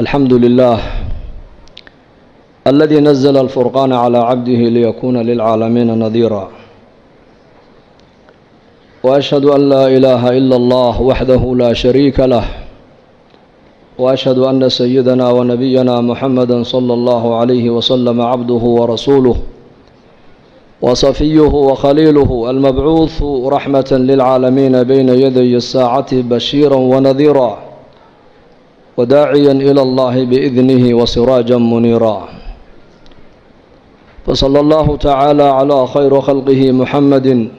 الحمد لله الذي نزل الفرقان على عبده ليكون للعالمين نذيرا، وأشهد أن لا إله إلا الله وحده لا شريك له، وأشهد أن سيدنا ونبينا محمدا صلى الله عليه وسلم عبده ورسوله وصفيه وخليله المبعوث رحمة للعالمين بين يدي الساعة بشيرا ونذيرا وداعيا إلى الله بإذنه وسراجا منيرا. فصلى الله تعالى على خير خلقه محمد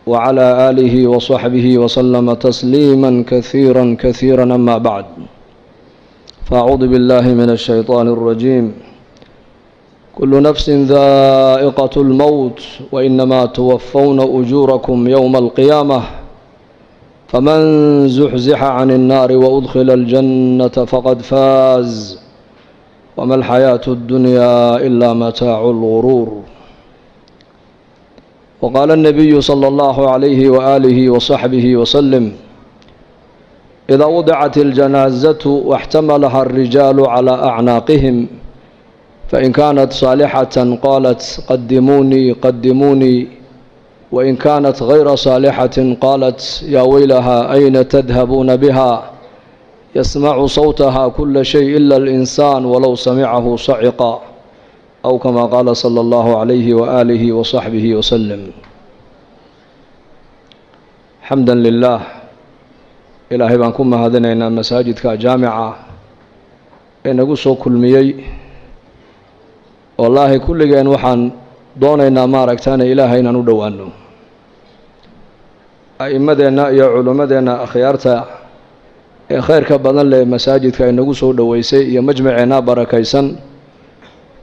وعلى آله وصحبه وسلم تسليما كثيرا كثيرا. أما بعد، فأعوذ بالله من الشيطان الرجيم. كل نفس ذائقة الموت وإنما توفون أجوركم يوم القيامة، فمن زحزح عن النار وأدخل الجنة فقد فاز، وما الحياة الدنيا إلا متاع الغرور. وقال النبي صلى الله عليه وآله وصحبه وسلم: إذا وضعت الجنازة واحتملها الرجال على أعناقهم، فإن كانت صالحة قالت قدموني قدموني، وإن كانت غير صالحة قالت يا ويلها أين تذهبون بها، يسمع صوتها كل شيء إلا الإنسان ولو سمعه صعقا، أو كما قال صلى الله عليه وآله وصحبه وسلم. حمدا لله، إلهي baan ku mahadinaynaa masaajidka jaamica ee nagu soo kulmiyey. wallaahi kulligeen waxaan doonaynaa maaragtaana ilaahay inaan u dhowaano. a'immadeenna iyo culimmadeenna akhyaarta ee khayrka badan leh masaajidka ay nagu soo dhoweysay iyo majmaceenna barakaysan,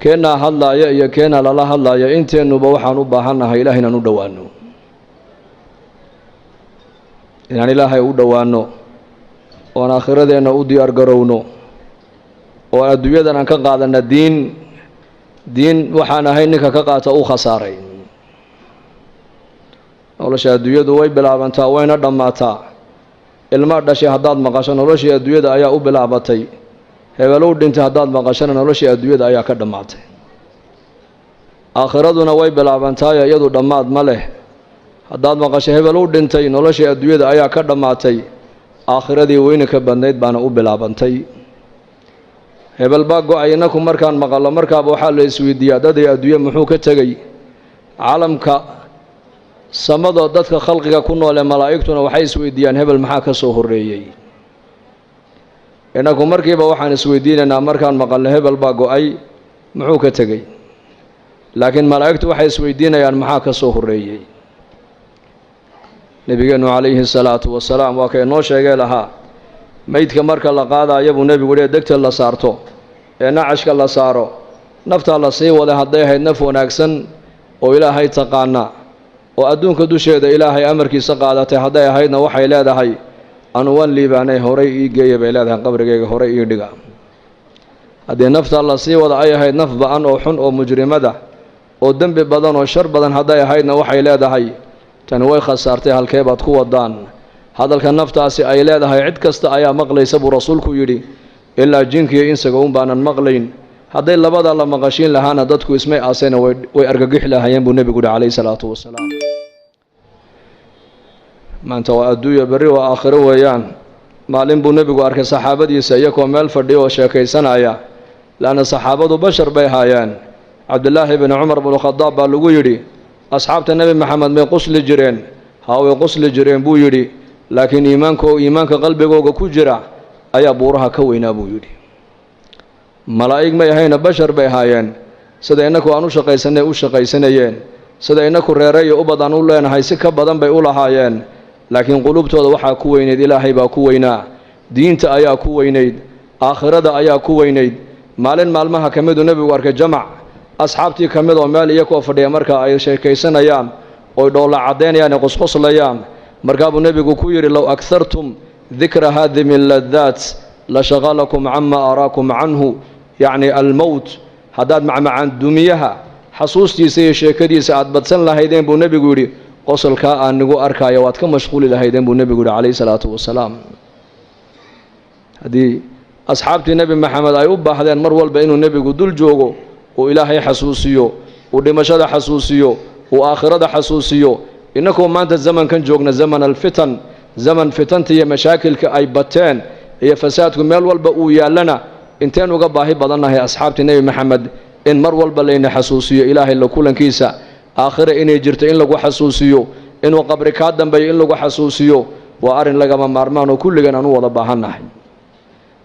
keennaa hadlaaya iyo keennaa lala hadlaaya, inteennuba waxaan u baahannahay ilaahay inaan u dhowaano, inaan ilaahay u dhowaano, oon aakhiradeenna u diyaar garowno, oo adduunyadan aan ka qaadanna diin waxaan ahay ninka ka qaata u khasaaray. nolosha adduunyadu way bilaabantaa wayna dhammaataa. ilmaa dhashay haddaad maqasho noloshii adduunyada ayaa u bilaabatay. hebelow dhintay haddaad maqashona noloshii adduunyada ayaa ka dhammaatay. aakhiraduna way bilaabantaayo iyadu dhammaad ma leh. haddaad maqasho hebelow dhintay noloshii adduunyada ayaa ka dhammaatay, aakhiradii weynanka badnayd baana u bilaabantay. hebel baa go-ay. innaku markaan maqallo markaaba waxaa la isweydiiyaa daday adduunye muxuu ka tegey. caalamka samadoo dadka khalqiga ku noole malaa'igtuna waxay isweydiiyaan hebel maxaa ka soo horreeyey. innaku markiiba waxaan isweydiinaynaa markaan maqalno hebel baa go-ay muxuu ka tegey, laakiin malaa'igtu waxay isweydiinayaan maxaa ka soo horreeyey. nebigeennu calayhi salaatu wasalaam waa kay noo sheegee lahaa, meydka marka la qaadaayo buu nebigu dhee degta la saarto ee nacashka la saaro, naftaa la sii waday hadday ahayd naf wanaagsan oo ilaahay taqaana oo adduunka dusheeda ilaahay amarkiisa qaadatay hadday ahaydna waxay leedahay anu waan liibaanay, horay ii geeya bay leedahay, qabrigayga horay ii dhiga. haddii naftaa la sii wada ay ahayd naf ba-an oo xun oo mujrimada oo dembi badan oo shar badan hadday ahaydna waxay leedahay tani way khasaartay, halkee baad ku wadaan. hadalka naftaasi ay leedahay cid kasta ayaa maqlaysa buu rasuulku yidhi, ilaa jinkiiyo insaga un baanan maqlayn. hadday labadaa la maqashiin lahaana dadku ismay aasayna way argagixi lahaayeen buu nebigu yihi calayhi salaatu wasalaam. maanta waa adduunya, berri waa aakhiro weeyaan. maalin buu nebigu arkay saxaabadiisa iyagoo meel fadhiya oo sheekaysanaya, laanna saxaabadu bashar bay haayeen. cabdillaahi bni cumar bnu khadaab baa lagu yidhi, asxaabta nebi maxamed may qusli jireen? haa, way qusli jireen buu yidhi, laakiin iimaanka qalbigooga ku jira ayaa buuraha ka weynaa buu yidhi. malaa'ig may ahayna bashar bay ahaayeen. sida innaku aan u shaqaysanay u shaqaysanayeen, sida innaku reere iyo ubad aan u leenahay si ka badan bay u lahaayeen, laakiin qulubtooda waxaa ku weynayd ilaahay baa ku weynaa, diinta ayaa ku weynayd, aakhirada ayaa ku weynayd. maalin maalmaha ka miduu nebigu arkay jamac asxaabtii ka mid oo meel iyakoo fadhiya marka ay sheekaysanayaan oy dhoolla caddaynayaan ee qosqoslayaan. markaabuu nebigu ku yidhi, low aghartum dikra haadimi ladaat la shaqalakum cama araakum canhu, yacni almowt. haddaad macmacaan dumiyaha xasuustiisa iyo sheekadiisa aad badsan lahaydeen buu nebigu yidhi, qosolkaa aan nigu arkaayo waad ka mashquuli lahaydeen buu nebigu yihi calayhi salaatu wasalaam. haddii asxaabtii nebi maxamed ay u baahdeen mar walba inuu nebigu dul joogo uu ilaahay xasuusiyo uu dhimashada xasuusiyo uu aakhirada xasuusiyo innakoo maanta zamankan joogna zaman alfitan zaman fitanta iyo mashaakilka ay bateen iyo fasaadku meel walba uu yaallana inteen uga baahi badannahay asxaabtii nebi maxamed in mar walba layna xasuusiyo ilaahay la kulankiisa aakhira inay jirto in lagu xasuusiyo inuu qabri kaa dambeeyo in lagu xasuusiyo waa arrin lagama maarmaan oo kulligan aan u wada baahannahay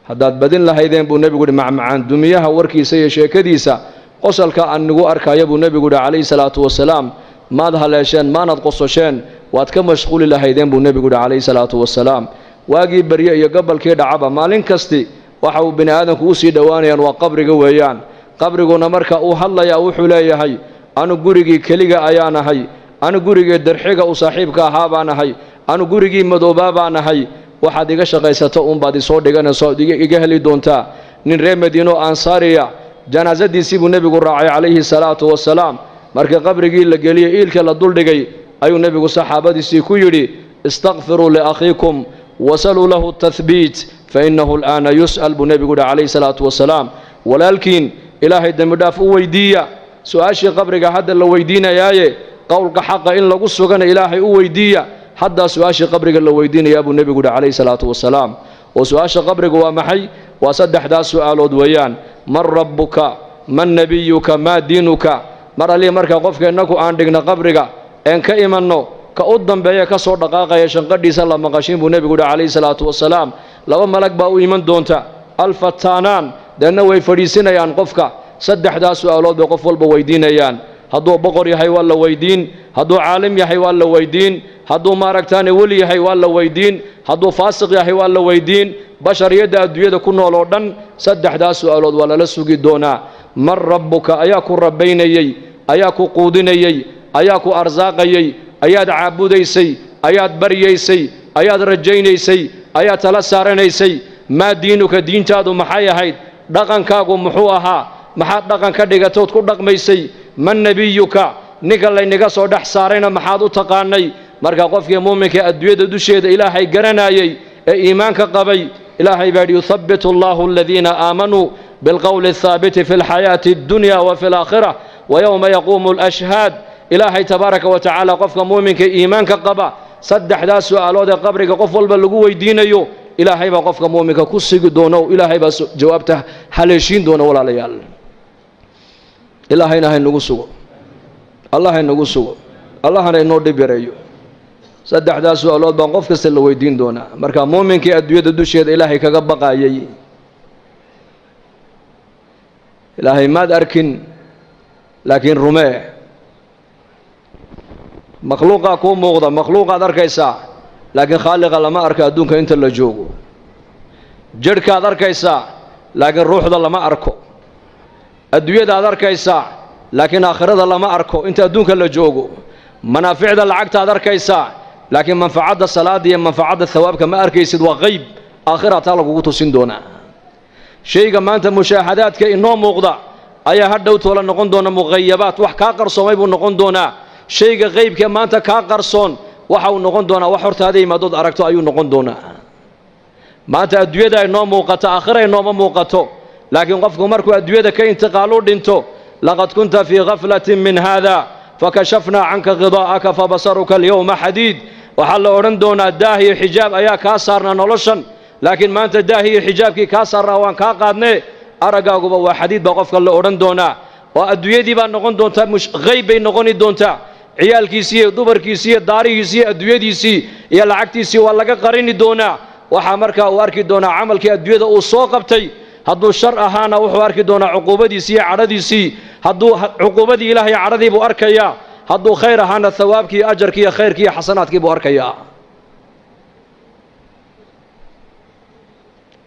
haddaad badin lahaydeen buu nebigu yidhi macmacaan dumiyaha warkiisa iyo sheekadiisa qosalka aan nagu arkaya buu nebigu yidhi calayhi salaatu wasalaam maad haleesheen maanad qososheen waad ka mashquuli lahaydeen buu nebigu yidhi calayhi salaatu wasalaam waagii barye iyo gobolkii dhacaba maalin kasti waxa uu bini aadamku u sii dhowaanayaan waa qabriga weeyaan qabriguna marka uu hadlayaa wuxuu leeyahay anu gurigii keliga ayaan ahay anu gurigii darxiga u saaxiibka ahaa baan ahay anu gurigii madoobaa baan ahay waxaad iga shaqaysato uunbaad isoo dhiganayso iga heli doontaa nin reer madiino ansaariya janaasadiisii buu nebigu raacay calayhi salaatu wasalaam markii qabrigii la geliyey iilka la duldhigay ayuu nebigu saxaabadiisii ku yidhi istakfiruu liakhiikum wasaluu lahu tathbiit fainahu al'aana yus'al buu nebigu yidhi calayhi salaatu wasalaam walaalkiin ilaahay dembi dhaaf u weydiiya su-aashii qabriga hadda la weydiinayaaye qowlka xaqa in lagu sugana ilaahay u weydiiya haddaa su-aashii qabriga la weydiinayaa buu nebigu yidhi calayhi salaatu wasalaam oo su-aasha qabriga waa maxay waa saddexdaas su'aalood weeyaan man rabbuka man nebiyuka maa diinuka mar allii markaa qofka innaku aan dhigna qabriga een ka imanno ka u dambeeya ka soo dhaqaaqaya shanqadhiisa la maqashin buu nebigu yidhi calayhi salaatu wasalaam laba malag baa u iman doonta alfataanaan deedna way fadhiisinayaan qofka saddexdaas su'aalood bay qof walba weydiinayaan hadduu boqor yahay waa la weydiin hadduu caalim yahay waa la weydiin hadduu maaragtaane weli yahay waa la weydiin hadduu faasiq yahay waa la weydiin bashariyadda adduunyada ku nool oo dhan saddexdaas su'aalood waa lala sugi doonaa man rabbuka ayaa ku rabbaynayey ayaa ku quudinayey ayaa ku arsaaqayey ayaad caabudaysay ayaad baryaysay ayaad rajaynaysay ayaad tala saaranaysay maa diinuka diintaadu maxay ahayd dhaqankaagu muxuu ahaa maxaad dhaqan ka dhigatood ku dhaqmaysay man nebiyuka ninka laynaga soo dhex saarayna maxaad u taqaanay marka qofkii muuminka adduunyada dusheeda ilaahay garanayay ee iimaanka qabay ilaahay baa yidhi yuthabbitu allahu aladiina aamanuu bilqowli athaabiti fi lxayaati addunya wa fi alaakhira wayowma yaquumu alashhaad ilaahay tabaaraka wa tacaala qofka muuminka iimaanka qaba saddexdaas su'aalood ee qabriga qof walba lagu weydiinayo ilaahay baa qofka muuminka ku sigi doona oo ilaahay baa jawaabta haleeshiin doona walaalayaal ilaahayna haynagu sugo allah haynagu sugo allahna inoo dhib yareeyo saddexdaas su'aalood baan qof kasta la weydiin doonaa marka muuminkii adduunyada dusheeda ilaahay kaga baqaayay ilaahay maad arkin laakiin rumee makhluuqaa kuu muuqda makhluuqaad arkaysaa laakiin khaaliqa lama arka adduunka inta la joogo jadhkaad arkaysaa laakiin ruuxda lama arko adduunyadaad arkaysaa laakiin aakhirada lama arko inta adduunka la joogo manaaficda lacagtaad arkaysaa laakiin manfacadda salaada iyo manfacadda thawaabka ma arkaysid waa qayb aakhira taa lagugu tusin doonaa shayga maanta mushaahadaadka inoo muuqda ayaa hadhow toola noqon doona muqayabaat wax kaa qarsoomay buu noqon doonaa shayga qaybka maanta kaa qarsoon waxa uu noqon doonaa wax hortaada imaadood aragto ayuu noqon doonaa maanta adduunyada inoo muuqato aakhira inooma muuqato laakiin qofku markuu adduunyada ka intiqaalu dhinto laqad kunta fii ghaflatin min haada fakashafnaa canka qidaa'aka fabasaruka alyawma xadiid waxaa la odhan doonaa daah iyo xijaab ayaa kaa saarnaa noloshan laakiin maanta daah iyo xijaabkii kaa saarnaa waan kaa qaadnee araggaaguba waa xadiid baa qofka la odhan doonaa oo adduunyadii baa noqon doontaa qayb bay noqoni doontaa ciyaalkiisii iyo dumarkiisii iyo daarihiisii iyo adduunyadiisii iyo lacagtiisii waa laga qarini doonaa waxaa markaa uu arki doonaa camalkii adduunyada uu soo qabtay hadduu shar ahaana wuxuu arki doonaa cuquubadiisii iyo cadhadiisii hadduu cuquubadii ilaah iyo cadhadii buu arkayaa hadduu khayr ahaana thawaabkii iyo ajarkii iyo khayrkii iyo xasanaadkii buu arkayaa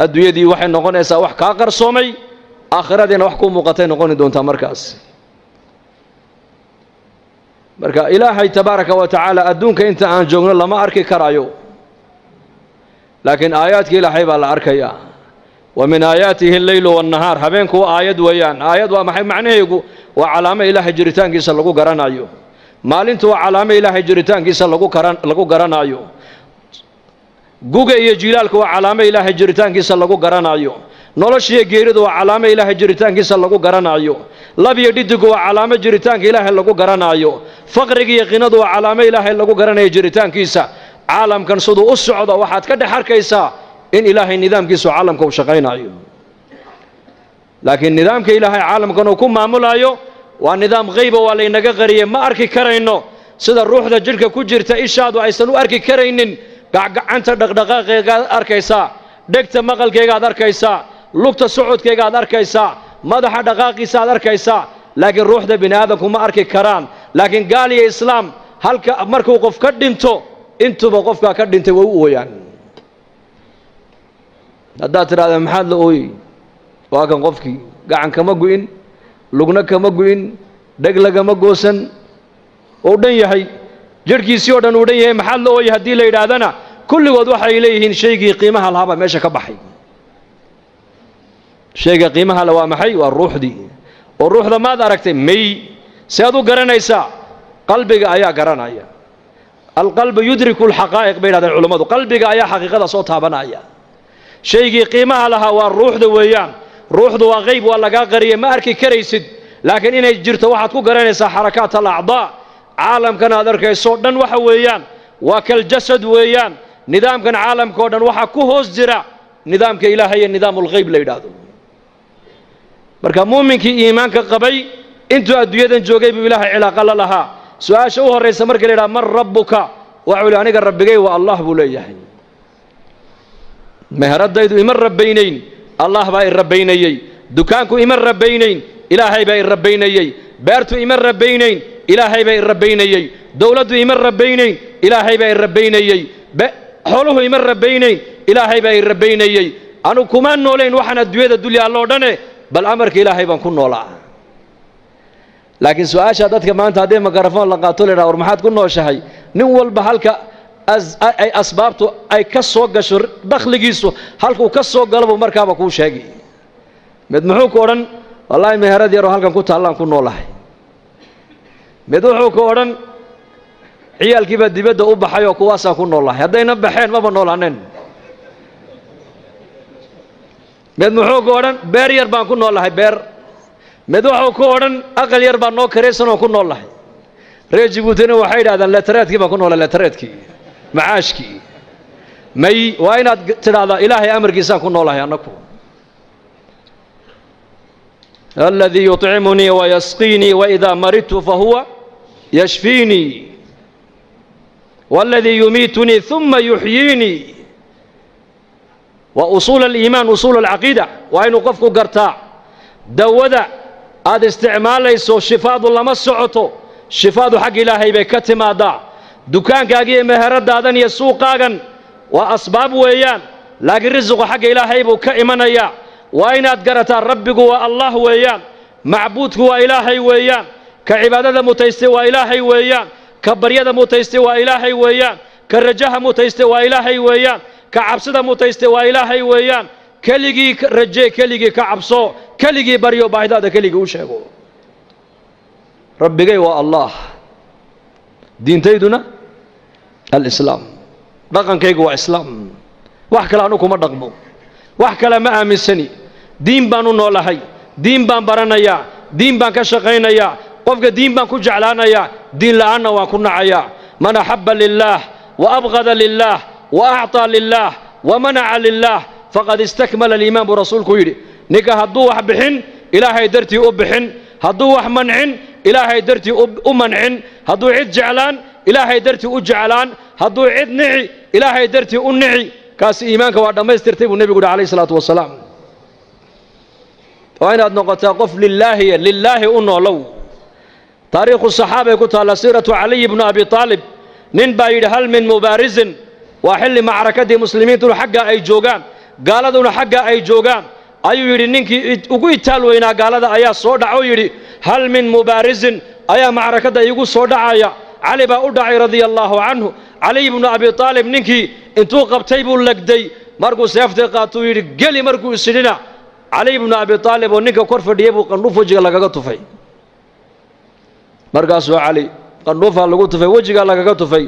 adduunyadii waxay noqonaysaa wax kaa qarsoomay aakhiradiina wax kuu muuqatay noqoni doontaa markaas marka ilaahay tabaaraka wa tacaala adduunka inta aan joogno lama arki karaayo laakiin aayaadkii ilaahay baa la arkayaa wa min aayaatihi alleylu waannahaar habeenku aayad weeyaan aayad waa maxay macnaheegu waa calaamo ilaahay jiritaankiisa lagu garanayo maalintu waa calaamo ilaahay jiritaankiisa lagu garanayo guga iyo jilaalku waa calaamo ilaahay jiritaankiisa lagu garanayo noloshiyo geeridu waa calaamo ilaahay jiritaankiisa lagu garanaayo labiyo dhidigu waa calaamo jiritaanka ilaahay lagu garanaayo faqriga iyo qinadu waa calaamo ilaahay lagu garanayo jiritaankiisa caalamkan siduu u socdo waxaad ka dhex arkaysaa in ilaahay nidaamkiisu caalamka uu shaqaynayo laakiin nidaamka ilaahay caalamkan uu ku maamulayo waa nidaam qayba waa laynaga qariyay ma arki karayno sida ruuxda jidhka ku jirta ishaadu aysan u arki karaynin gacanta dhaqdhaqaaqeegaad arkaysaa dhegta maqalkeegaad arkaysaa lugta socodkeegaad arkaysaa madaxa dhaqaaqiisa aad arkaysaa laakiin ruuxda bini aadamku ma arki karaan laakiin gaal iyo islaam halka markuu qof ka dhinto intuba qofkaa ka dhintay way u ooyaan haddaad tidhahdaa maxaad la ooyey waa kan qofkii gacan kama gu'in lugna kama gu'in dheg lagama goosan oo dhan yahay jidhkiisii oo dhan uu dhan yahay maxaad la ooyey haddii la yidhaahdana kulligood waxay leeyihiin shaygii qiimaha lahaabaa meesha ka baxay shayga qiimaha le waa maxay waa ruuxdii oo ruuxda maad aragtay may si aad u garanaysaa qalbiga ayaa garanaya alqalbu yudriku alxaqaa'iq bay yidhahdeen culummadu qalbiga ayaa xaqiiqada soo taabanaya shaygii qiimaha lahaa waa ruuxda weeyaan ruuxdu waa qayb waa lagaa qariyay ma arki karaysid laakiin inay jirto waxaad ku garanaysaa xarakaat alacdaa caalamkan aad arkayso dhan waxa weeyaan waa kaljasad weeyaan nidaamkan caalamka oo dhan waxaa ku hoos jira nidaamka ilaahay iyo nidaamulghayb la yidhaahdo marka muuminkii iimaanka qabay intuu adduunyadan joogay buu ilaahay cilaaqa la lahaa su-aasha u horraysa marka la yidhaha man rabbuka waxuu li aniga rabbigay waa allah buu leeyahay meheradaydu ima rabbaynayn allah baa i rabbaynayey dukaanku ima rabbaynayn ilaahay baa i rabbaynayey beertu ima rabbaynayn ilaahay baa i rabbaynayey dowladdu ima rabbaynayn ilaahay baa i rabbaynayey xooluhu ima rabbaynayn ilaahay baa i rabbaynayey anu kuma noolayn waxaan adduunyada dulya alloo dhane bal amarka ilaahay baan ku noolaa laakiin su-aasha dadka maanta haddii mikrafoon la qaato la yidhaha war maxaad ku nooshahay nin walba halka ay asbaabtu ay ka soo gasho dakhligiisu halkuu ka soo galo buu markaaba kuu sheegi mid muxuu ku odhan wallaahi meherad yaroo halkan ku taallaan ku noolahay mid wuxuu ku odhan ciyaalkiibaa dibadda u baxay oo kuwaasaan ku noolahay haddayna baxeen maba noolaaneen mid muxuu ku odhan beer yar baan ku noolahay beer mid wuxuu ku odhan aqal yar baan noo karaysan oon ku noolahay reer jibuutina waxay yidhahdaan leetareedkii baan ku noolay leetareedkii macaashkii may waa inaad tidhaahdaa ilaahay amarkiisaan ku noolahay annaku aladii yuطcimunii wayasqiinii waidaa maridtu fahuwa yashfiinii waladii yumiitunii ثuma yuxyiinii waa usuul aliimaan usuul alcaqiida waa inuu qofku gartaa dawada aad isticmaalayso shifaadu lama socoto shifaadu xag ilaahay bay ka timaadaa dukaankaaga iyo meheradaadan iyo suuqaagan waa asbaab weeyaan laakiin risiqu xagga ilaahay buu ka imanayaa waa inaad garataa rabbigu waa allah weeyaan macbuudku waa ilaahay weeyaan ka cibaadada mutaystay waa ilaahay weeyaan ka baryada mutaystay waa ilaahay weeyaan ka rajaha mutaystay waa ilaahay weeyaan ka cabsida mutaystay waa ilaahay weeyaan keligii rajee keligii ka cabso keligii baryo baahidaada keligii u sheego rabbigay waa allah diintayduna alislaam dhaqankaygu waa islaam wax kale anu kuma dhaqmo wax kale ma aaminsani diin baan u noolahay diin baan baranayaa diin baan ka shaqaynayaa qofka diin baan ku jeclaanayaa diin la'aanna waan ku nacayaa man axabba lilaah wa abqada lilaah wa acطaa lilaah wa manaca lilaah faqad istakmala aliimaan buu rasuulku yidhi ninka hadduu wax bixin ilaahay dartii u bixin hadduu wax mancin ilaahay dartii u mancin hadduu cid jeclaan ilaahay dartii u jeclaan hadduu cid nici ilaahay dartii u nici kaasi iimaanka waa dhammaystirtay buu nebigu yidhi calayhi salaatu wasalaam waa inaad noqotaa qof lilaahi u noolow taariikhu saxaabay ku taalla siiratu caliy ibnu abi aalib nin baa yidhi hal min mubaarisin waa xilli macrakadii muslimiintuna xaggaa ay joogaan gaaladuna xaggaa ay joogaan ayuu yidhi ninkii ugu itaal weynaa gaalada ayaa soo dhaco yidhi hal min mubaarisin ayaa macrakadda iigu soo dhacaya cali baa u dhacay radia allaahu canhu caliy ibnu abi aalib ninkii intuu qabtay buu legday markuu seeftay qaatuu yidhi geli markuu isidhina caliy ibnu abi aalib oo ninka kor fadhiyay buu qandhuuf wejiga lagaga tufay markaasuu cali qandhuufaa lagu tufay wejigaa lagaga tufay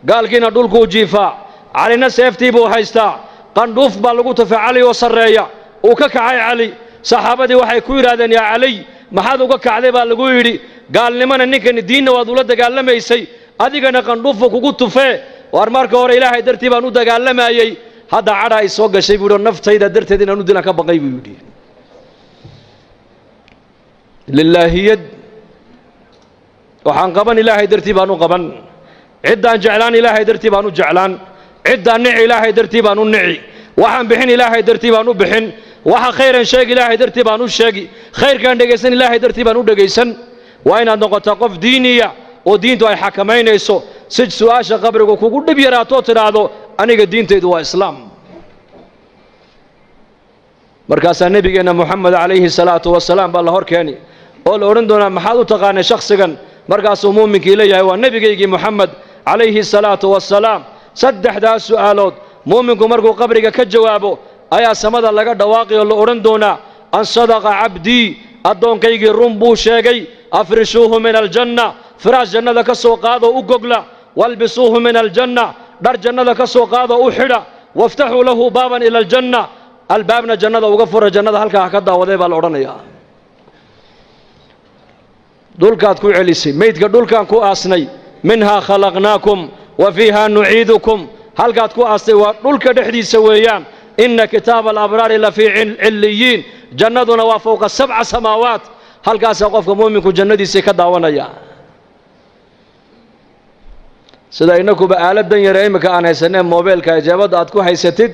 gaalkiina dhulkuu jiifaa calina seeftii buu haystaa qandhuuf baa lagu tufay cali oo sarreeya وككعي علي صحابتي waxay ku yiraahdeen ya Ali maxaad uga kacday baa lagu yiri gaalnimana ninkan diinna waad ula dagaalamaysay adigana qandhuufo kugu tufee war marka hore ilaahay dartii baan u dagaalamayay hadda cadha ay soo gashay buu naftayda darteed inaan u dilan ka baqay buu yiri lillaahiyad waxaan qaban ilaahay dartii baan u qaban ciddaan jeclaan ilaahay dartii baan u jeclaan ciddaan nici ilaahay dartii baan u nici waxaan bixin ilaahay dartii baan u bixin waxa khayran sheeg ilaahay dartii baan u sheegi khayrkan dhageysan ilaahay dartii baan u dhageysan waa inaad noqotaa qof diiniya oo diintu ay xakamaynayso si su'aasha qabriga kugu dhib yaraato tiraahdo aniga diintaydu waa islaam markaasaa nabigeena Muhammad alayhi salaatu wasalaam baa la hor keeni oo la oran doonaa maxaad u taqaanay shakhsigan markaasuu muuminkii leeyahay waa nabigeygii Muhammad alayhi salaatu wasalaam saddexdaas su'aalood muuminku markuu qabriga ka jawaabo ayaa samada laga dhawaaqay oo la oran doonaa an sadaqa abdi addoonkaygii run buu sheegay afrishuuhu min aljanna firaas jannada ka soo qaado u gogla walbisuuhu min aljanna dhar jannada ka soo qaado u xidha waftaxuu lahu baaban ila aljanna albaabna jannada uga fura jannada halkaa ka daawaday baa la odhanayaa dhulkaad ku celisay meydka dhulkaan ku aasnay minhaa khalaqnaakum wa fiihaa nuciidukum halkaad ku aastay waa dhulka dhexdiisa weeyaan inna kitaaba alabraari la fii cilliyiin jannaduna waa fowqa 7 samaawaat halkaasaa qofka muuminku jannadiisii ka daawanaya sida inakuba aaladan yare imika aan haysanee moobeelka ijaabada aad ku haysatid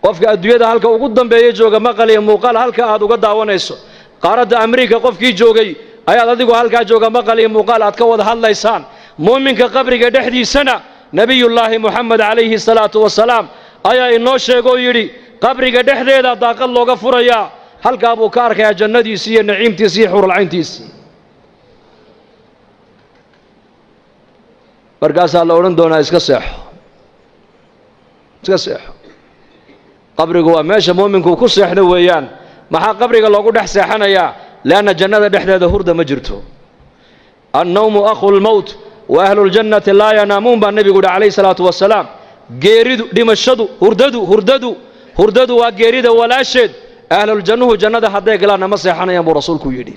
qofka adduunyada halka ugu dambeeya jooga maqal iyo muuqaal halka aad uga daawanayso qaaradda Ameerika qofkii joogay ayaad adigu halka jooga maqal iyo muuqaal aad ka wada hadlaysaan muuminka qabriga dhexdiisana nabiyullaahi Muhammad alayhi salaatu wasalaam ayaa inoo sheego yiri qabriga dhexdeeda daaqad looga furayaa halka buu ka arkayaa jannadiisa iyo naciimtiisa iyo xurul cayntiisa markaasaa la oran doonaa iska seexo qabrigu waa meesha muuminku ku seexdo weeyaan maxaa qabriga loogu dhex seexanayaa laana jannada dhexdeeda hurda ma jirto annawmu akhul mawt wa ahlul jannati laa yanaamuun baa nabigu alayhi salaatu wasalaam geeridu dhimashadu hurdadu waa geerida walaasheed ahlul jannuhu jannada hadday galaan ma seexanayaan buu rasuulku yidhi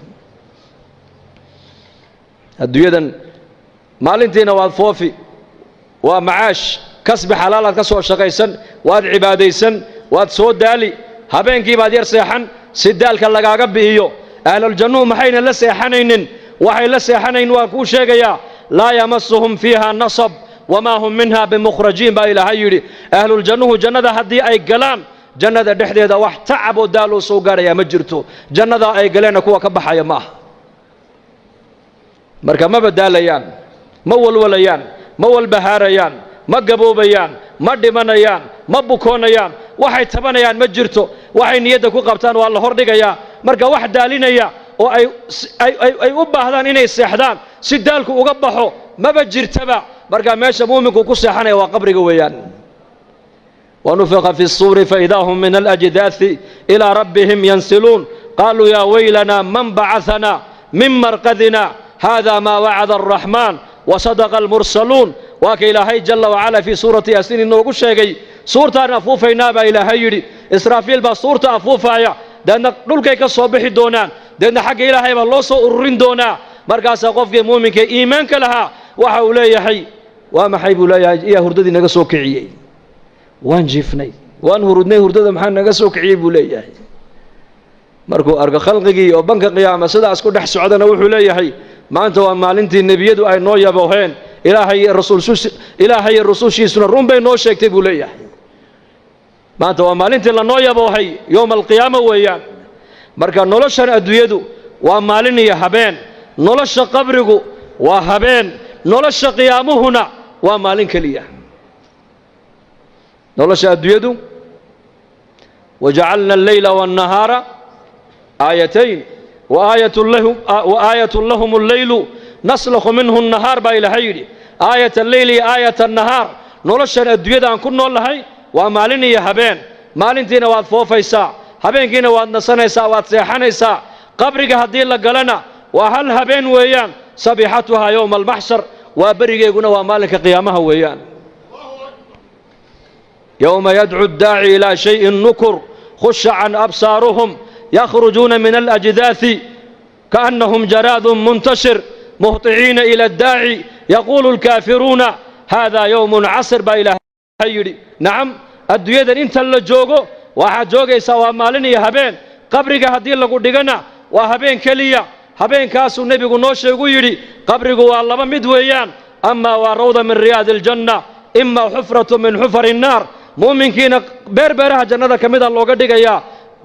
adduunyadan maalintiina waad foofi waa macaash kasbi xalaalaad ka soo shaqaysan waad cibaadaysan waad soo daali habeenkii baad yar seexan si daalka lagaaga bi'iyo ahlul jannuhu maxayna la seexanaynin waxay la seexanayn waan kuu sheegayaa laa yamassuhum fiiha nasab wamaa hum minha bimukhrajiin baa ilaahay yidhi ahlul jannuhu jannada haddii ay galaan jannada dhexdeeda wax tacab oo daal oo soo gaaraya ma jirto jannada ay galeena kuwa ka baxaya ma aha marka ma badaalayaan ma walwalayaan ma walbahaarayaan ma gaboobayaan ma dhimanayaan ma bukoonayaan waxay tabanayaan ma jirto waxay niyadda ku qabtaan waa la hordhigayaa marka wax daalinaya oo ay u baahdaan inay seexdaan si daalku uga baxo maba jirtaba marka meesha muuminku ku seexanaya waa qabriga weeyaan ونفخ في الصور فإذا هم من الأجداث إلى ربهم ينسلون قالوا يا ويلنا من بعثنا من مرقدنا هذا ما وعد الرحمن وصدق المرسلون وك إلهي جل وعلا في سورة ياسين إنه قشيغي سورة أفوفينا با إلهي إسرافيل با سورة أفوفايا دان دولكay ka soo bixi doonaan deedna xaq Ilaahay ba loo soo ururin doonaa markaas qofkii muuminka iimaanka lahaa waxa uu leeyahay waa maxay buu leeyahay iyo hurdadii naga soo kiciyay waan jiifnay waan hurudnay hurdada maxaa naga soo kiciyay buu leeyahay markuu arko khalqigii oo banka qiyaama sidaas ku dhex socdana wuxuu leeyahay maanta waa maalintii nabiyadu ay noo yabooheen ilaahay iyo rasuushiisuna run bay noo sheegtay buu leeyahay maanta waa maalintii la noo yaboohay yawm alqiyaama weeyaan marka noloshan adduunyadu waa maalin iyo habeen nolosha qabrigu waa habeen nolosha qiyaamuhuna waa maalin kaliya nolosha adduunyadu waja'alna al-layla wan-nahaara aayatayn وآية لهم الليل نسلخ منه النهار با إلهي يدي آية الليل آية النهار نولشان الدنيا أن كن نولهي ومالين يا هبين مالين تينا واد فوفيسا هبين كينا واد نسانيسا واد سيحانيسا قبرك هدين لقلنا وهل هبين ويان صبيحتها يوم المحشر وبرق يقولنا ومالك قيامها ويان يوم يدعو الداعي إلى شيء نكر خش عن أبصارهم يخرجون من الأجداث كأنهم جراد منتشر مهطعين إلى الداعي يقول الكافرون هذا يوم عسر بإله هيري نعم الدويدن انت اللي جوغو واحد جوغي سوا مالين هبين قبرك هدي لغو ديغنا وهبين كليا هبين كاسو النبي نوشي يري قبرك والله مدويان أما وروضة من رياض الجنة إما حفرة من حفر النار مؤمن كينا بربرها جنة كميدا لوغا ديغيا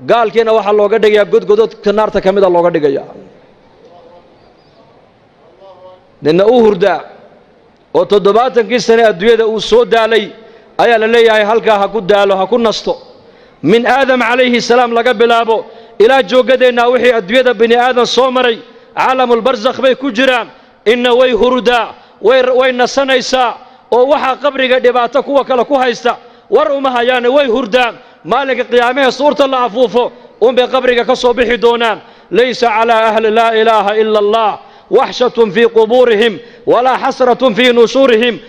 قال كينا واحد لوغا ديغيا قد كنار تكميدا لوغا ديغيا لأن أهردا وتضباطا كيساني الدوية وصود علي أيا للي هلكا هكو دالو هكو نستو من آدم عليه السلام لقبل أبو إلى جوغدنا وحي الدوية بني آدم صومري عالم البرزخ بي كجران إن وي هردا وي نسانيسا ووحا قبري دباتك وكالكو هايستا ورمها يعني وي هردان مالك قيامه صورة الله عفوفه بقبرك كصبح دونان ليس على أهل لا إله إلا الله وحشة في قبورهم ولا حسرة في نشورهم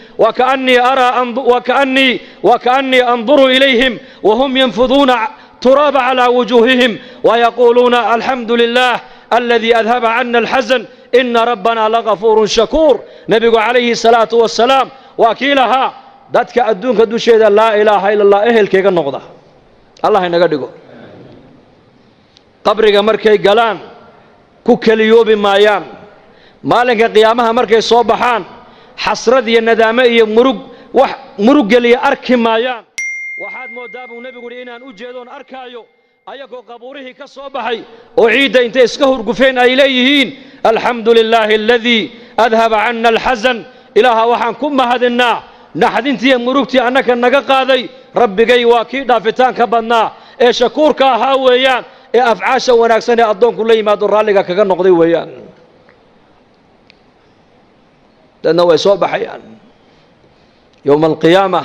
وكأني أنظر إليهم وهم ينفضون تراب على وجوههم ويقولون الحمد لله الذي أذهب عنا الحزن إن ربنا لغفور شكور نبي عليه الصلاة والسلام وكيلها dadka adduunka dusheeda laa ilaaha illa allah ehelkeega noqda allah inaga dhigo qabriga markay galaan ku kaliyoobi maayaan maalinka qiyaamaha markay soo baxaan xasrad iyo nadaamo iyo murug geliya arki maayaan waxaad moodaa buu nabigu yidhi inaan u jeedoon arkaayo ayagoo qabuurihii ka soo baxay oo ciidda intay iska hurgufeen ay leeyihiin alxamdu lilaahi aladii adhaba cana alxasan ilaaha waxaan ku mahadinnaa naxdintii murugtii annaka naga qaaday rabbigay waa kii dhaafitaanka badnaa ee shakuurka ahaa weeyaan ee afcaasha wanaagsan ee addoonku la yimaado raalliga kaga noqday weeyaan dadna way soo baxayaan yowma alqiyaama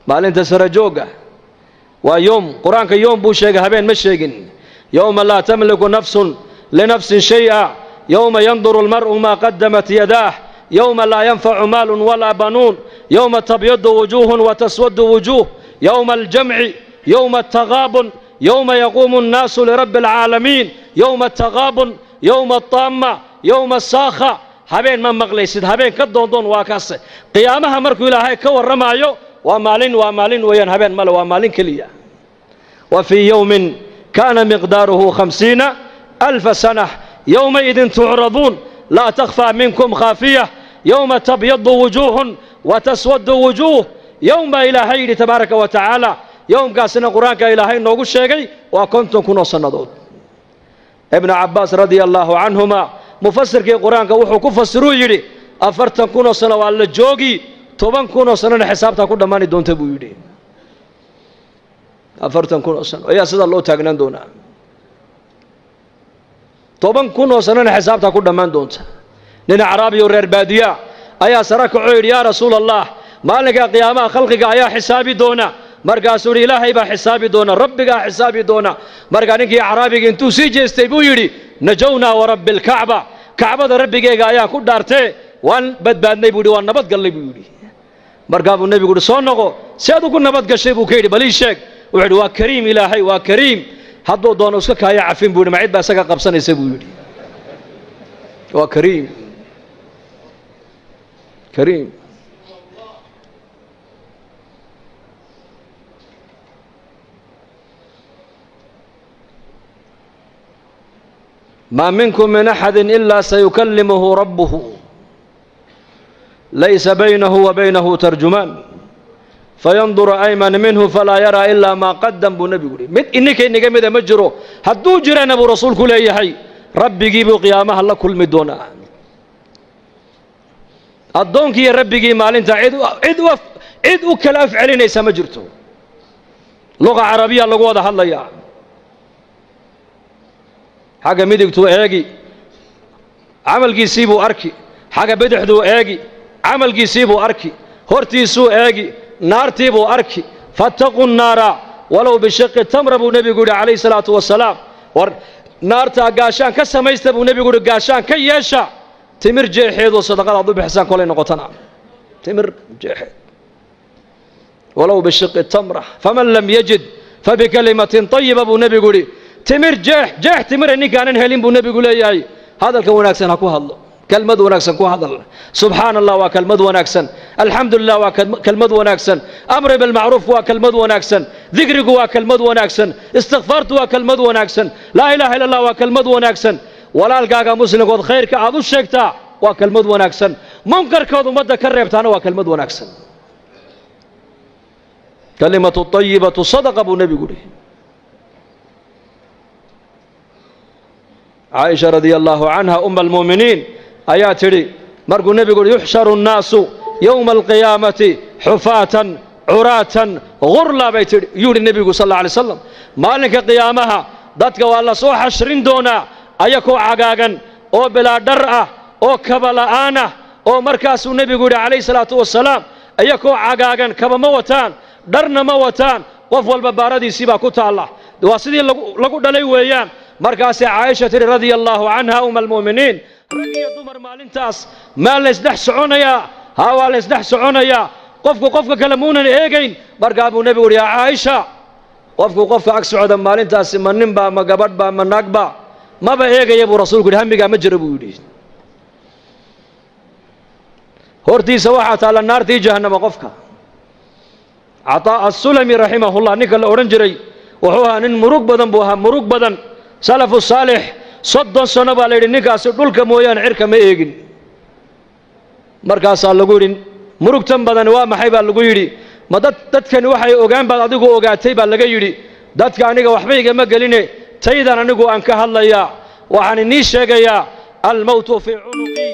maalinta sara jooga waa yoom qur-aanka yoom buu sheegay habeen ma sheegin yowma laa tamliku nafsun linafsin shay'a yowma yanduru almar'u maa qaddamat yadaah يوم لا ينفع مال ولا بنون يوم تبيض وجوه وتسود وجوه يوم الجمع يوم التغابن يوم يقوم الناس لرب العالمين يوم التغابن يوم الطامة يوم الساخة هبين من مغليسد هبين كدون واكاس قيامها مركو إلهي كور رمايو ومالين وين هبين مال ومالين كليا وفي يوم كان مقداره 50,000 سنة يومئذ تعرضون لا تخفى منكم خافية يوم تبيض وجوه وتسود وجوه يوم إلهي تبارك وتعالى يوم كاسنا قرآن كإلهي نوغو الشيقي وكنتم كنوا صندود ابن عباس رضي الله عنهما مفسر كي قرآن كوحو كفسروا يري أفرتن كنوا صنوا على الجوغي توبان كنوا صنوا حسابتا كل ماني دون تبو يري أفرتن كنوا صنوا يا سيد الله تاقنان دونا toban kun oo sanana xisaabta ku dhamaan doonta nin carabi oo reer baadiya ayaa saraka cuyr ya rasuul allah maalinka qiyaamaha khalqiga ayaa xisaabi doona markaasuu ilaahay baa xisaabi doona rabbiga xisaabi doona marka ninkii carabiga intuu sii jeestay buu yiri najawna wa rabbil ka'ba ka'bada rabbigeega ayaa ku dhaartay waan badbaadnay buu waan nabad galnay buu yiri marka buu nabigu soo noqo si aad ugu nabad gashay buu ka yiri bal ii sheeg wuxuu waa kariim ilaahay waa kariim hadduu doono iska kaaya cafin buu yidhi macid baa isaga qabsanaysa buu yidhi waa kariim kariim ما منكم من أحد إلا سيكلمه ربه ليس بينه وبينه ترجمان فينظر أيمن منه فلا يرى إلا ما قدم بنبي مت إنك ماذا مجرو هدو جرى نبو رسول كل أي حي ربي جيبوا قيامها الله كل مدونا الدونك يا ربي جي مال انت عد وكل أفعلين ليس مجرته لغة عربية لغة واضح الله يا حاجة ميدك تو اجي عمل جي سيبو أركي حاجة بدح دو اجي عمل جي سيبو أركي هرتي سو اجي نارتي بو أركي فاتقوا النار ولو بشق التمر ابو نبي يقول عليه الصلاة والسلام نارتا قاشان كسميست ابو نبي يقول قاشان كي يشا تمر جيحيد وصدق الله ضب حسان كلين نقطنا تمر جيحيد ولو بشق التمرة فمن لم يجد فبكلمة طيبة أبو نبي قولي تمر جاح تمر إنك أنا هلين أبو نبي قولي ياي هذا الكون أكسن هكو هذا كلمة وناكسن كو هذا سبحان الله وكلمة وناكسن الحمد لله وكلمة وناكسن أمر بالمعروف وكلمة وناكسن ذكرك وكلمة وناكسن استغفرت وكلمة وناكسن لا إله إلا الله وكلمة وناكسن ولا القاقا مسلم قد خير كعضو الشيكتا وكلمة وناكسن منكر كوضو مدى كريبتانا وكلمة وناكسن كلمة الطيبة صدق أبو نبي قولي عائشة رضي الله عنها أم المؤمنين آياتي مرقو النبي يقول يحشر الناس يوم القيامة حفاة عراة غرلا بيت يقول النبي صلى الله عليه وسلم مالك قيامها ذاتك والله سو حشرين دونا أيكو عقاقا أو بلا درأة أو كبلاءانة أو مركز النبي يقول عليه الصلاة والسلام أيكو عقاقا كبا موتان درنا موتان وفو البباردي سيبا كتا الله واسدي لقو دلي ويان مركز عائشة رضي الله عنها أم المؤمنين رجي دمر مالنتاس ما لسدح سعونيا هوا لسدح سعونيا قفك كلمونا إيجين مركز أبو نبي يا عائشة قفك عكس عدم مالنتاس من نبا ما قبض با من نقبا ما بإيجي يا أبو رسول قل هم بقى مجربوا يدي هورتي سواحة على النار تي جهنم قفك عطاء السلمي رحمه الله نيك الأورنجري وحوها نن مروق بدن بوها مروق بدن سلف الصالح صدن سنة بالي نيكاس دولك مويان عرك ما إيجين مركز اللجورين مروق تم بدن ومحيب اللجوري ما دتكن وحي أوجان بعد أديكو أوجاتي باللجوري دتك عنيك وحبيك ما قاليني تيدا عنيكو أنك هلا يا وعن النيش يا الموت في عنقي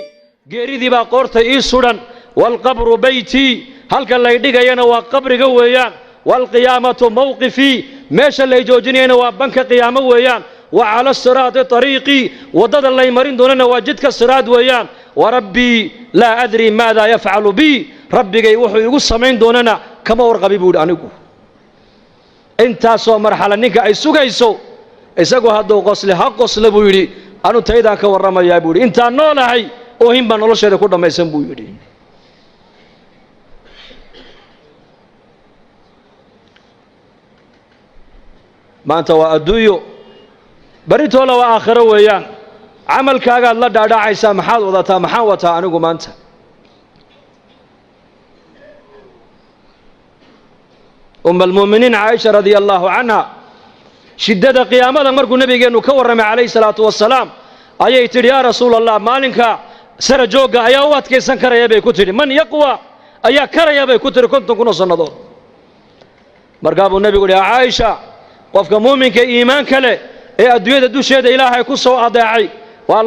جريدي بقرت إيسودان والقبر بيتي هل كان لا يديك يانا وقبر جويان والقيامة موقفي ماشى اللي يجوجني أنا وبنك قيامة ويان وعلى الصراط طريقي وضد الله يمرين دوننا وجدك الصراط ويان وربي لا أدري ماذا يفعل بي ربي جاي وحي يقول سمعين دوننا كما ورقبي بود عنكو انت سو مرحلة نيك أي سوق أي سو إسقوا هذا قصله حق قصله بيدي أنو تيدا كورما يا بودي انت نولا هاي وهم بنولش هذا كله ما يسمى بيدي ما أنت وأدويو بريت ولا وآخره ويان عمل كاغا الله دادا عيسى محال وضاتا محاوتا أنوكو ما أنت أم المؤمنين عائشة رضي الله عنها شدة قيامة مرقو النبي أنه كورم عليه الصلاة والسلام أيه تري يا رسول الله مالنك سرجوغا أيه وات كيسان كريا بي كتري من يقوى أيه كريا بي كتري كنتم كنو صندور مرقابو النبي يقول يا عائشة قفك مؤمنك إيمانك له ee adduunyada dusheeda ilaahay ku soo adeecay waa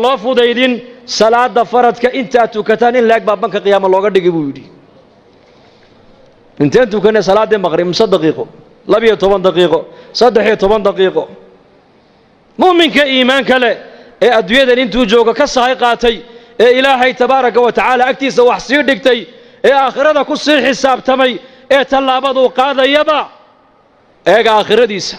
loo fudaydin salaada faradka inta tukataan in laag baabanka qiyaamo looga dhigi buu yiri intaan tukanay salaada maqrib 3 daqiiqo 12 daqiiqo 13 daqiiqo muuminka iimaanka leh ee adduunyada intuu joogo ka sahay qaatay ee ilaahay tabaaraka wa tacaala agtiisa wax sii dhigtay ee aakhirada ku sii xisaabtamay ee talaabadu qaadayaba eega aakhiradiisa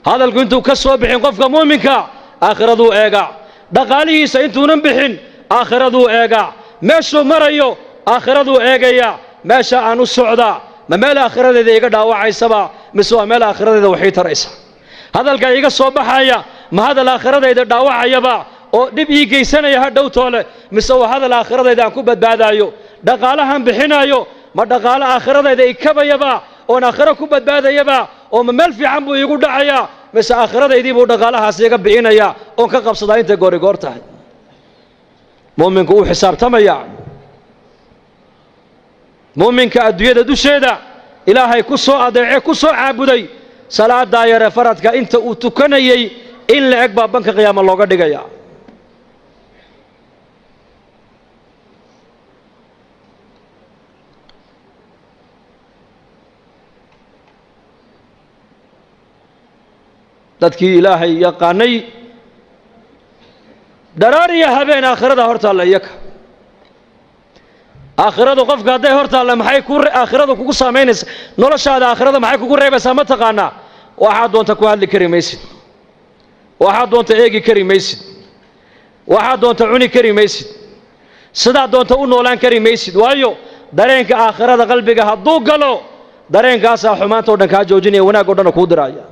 هذا اللي كنتو كسوا بحين قفك مؤمنك آخر ذو إيقع دقاليه سينتو ننبحين آخر ذو إيقع ماشو مريو آخر ذو إيقع ماشا عنو السعودة ما مال آخر ذي إيقع داوعي سبا مسوا مال آخر ذي وحيط رئيسا هذا اللي كيقى صوبحايا ما هذا الآخر ذي داوعي يبا ودبئي كي سنة يهدو طولة مسوا هذا الآخر ذي دانكوبت بعدايو دقالها بحينايو ما دقال آخر ذي إكبا يبا ونآخر كوبت بعدا يبا وممال في عمبو يقول دعايا بس آخرة يدي بود قالها سيجا بينا يا أو كقبض صداين تجوري قرطه مؤمن كو حساب تميا مؤمن كأدوية دوشيدا إلهي كسو أدعي كسو عبودي صلاة دايرة فرد كأنت وتكني إن لعقب بنك قيام الله قد جايا dadkii ilaahay yaqaanay daraariya habeen aakhirada hortaalla iyaka aakhiradu qofka hadday hortaalla maxay ku aakhiradu kugu saameynaysa noloshaada aakhirada maxay kugu reebaysaa ma taqaanaa waxaad doonta ku hadli kari maysid waxaad doonta eegi kari maysid waxaad doonta cuni kari maysid sidaad doonta u noolaan kari maysid waayo dareenka aakhirada qalbiga hadduu galo dareenkaasaa xumaanta oo dhan kaa joojinaya, wanaag oo dhan kuu diraya.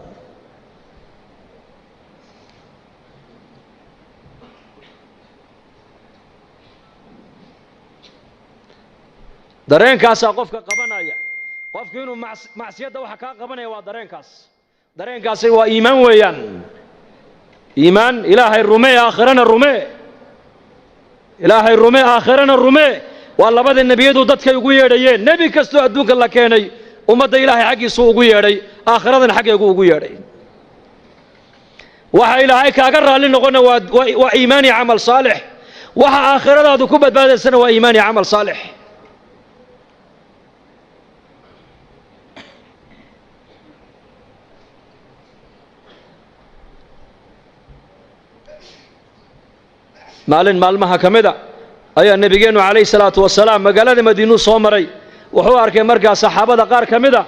dareenkaasaa qofka qabanaya. qofku inuu macsiyadda waxa kaa qabanaya waa dareenkaas. dareenkaasi waa iimaan weeyaan. iimaan ilaahay rumee, aakhirana rumee. ilaahay rumee, aakhirana rumee. waa labada nebiyadu dadkay ugu yeedhayeen. nebi kastoo adduunka la keenay ummadda ilaahay xaggiisuu ugu yeedhay, aakhiradana xaggeegu ugu yeedhay. waxa ilaahay kaaga raalli noqona waa iimaan iyo camal saalix. waxa aakhiradaadu ku badbaadaysana waa iimaan iyo camal saalix. maalin maalmaha ka mid a ayaa nebigeennu calayhi salaatu wasalaam magaalada madiinuu soo maray. wuxuu arkay markaa saxaabada qaar ka mid a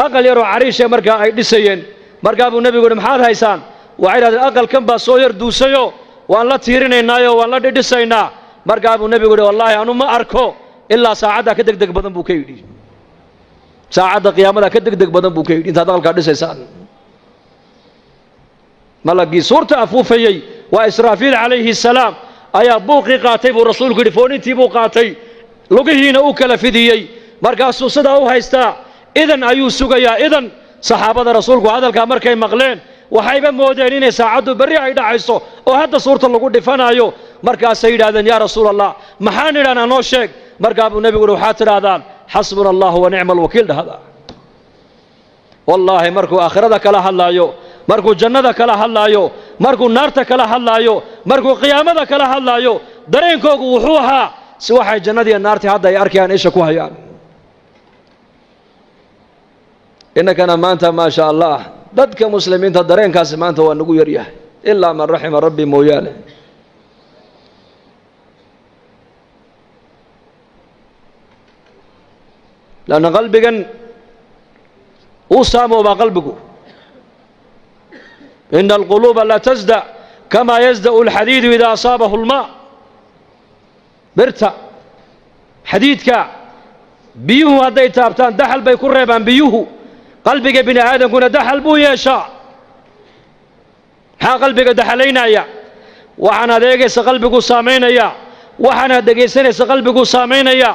aqal yaroo cariisha markaa ay dhisayeen. markaa buu nebigu yidhi maxaad haysaan? waxay idhahdeen aqalkan baa soo yar duusayo waan la tiirinaynaayoo waan la dhidhisaynaa. markaa buu nebigu yidhi wallaahi anu ma arko ilaa saacaddaa ka degdeg badan buu ka yidhi. saacadda qiyaamada ka degdeg badan buu ka yidhi intaad aqalkaa dhisaysaan. malagii suurta afuufayey waa israafiil calayhi salaam ayaa buuqii qaatay buu rasuulku yidhi, foonintii buu qaatay, lugihiina u kala fidiyey. markaasuu sidaa u haystaa. idan ayuu sugayaa. idan saxaabada rasuulku hadalkaa markay maqleen waxayba moodeen inay saacaddu berri ay dhacayso oo hadda suurta lagu dhifanaayo. markaasay yidhahdeen yaa rasuul allah maxaan idhahnaa noo sheeg. markaa buu nebigu yidhi waxaad tidhaahdaan xasbuna allahu wa nicma alwakiil dhahda. wallaahi markuu aakhirada kala hadlaayo, markuu jannada kala hadlaayo, markuu naarta kala hadlaayo, markuu qiyaamada kala hadlaayo, dareenkoogu wuxuu ahaa si waxay jannadiiyo naartii hadda ay arkayaan isha ku hayaan. innakana maanta maa sha allah dadka muslimiinta dareenkaasi maanta waa nagu yar yahay ilaa man raxima rabbi mooyaane. lanna qalbigan uu saamoobaa qalbigu. إن القلوب لا تزدأ كما يزدأ الحديد إذا أصابه الماء. برتا حديدك بيوه هدي تابتان دحل بيكون ريبان بيوه. قلبك بني آدم كنا دحل بو يشاء. ها قلبك دحلين يا وحنا ديجس قلبك سامين يا وحنا ديجسنس قلبك سامين يا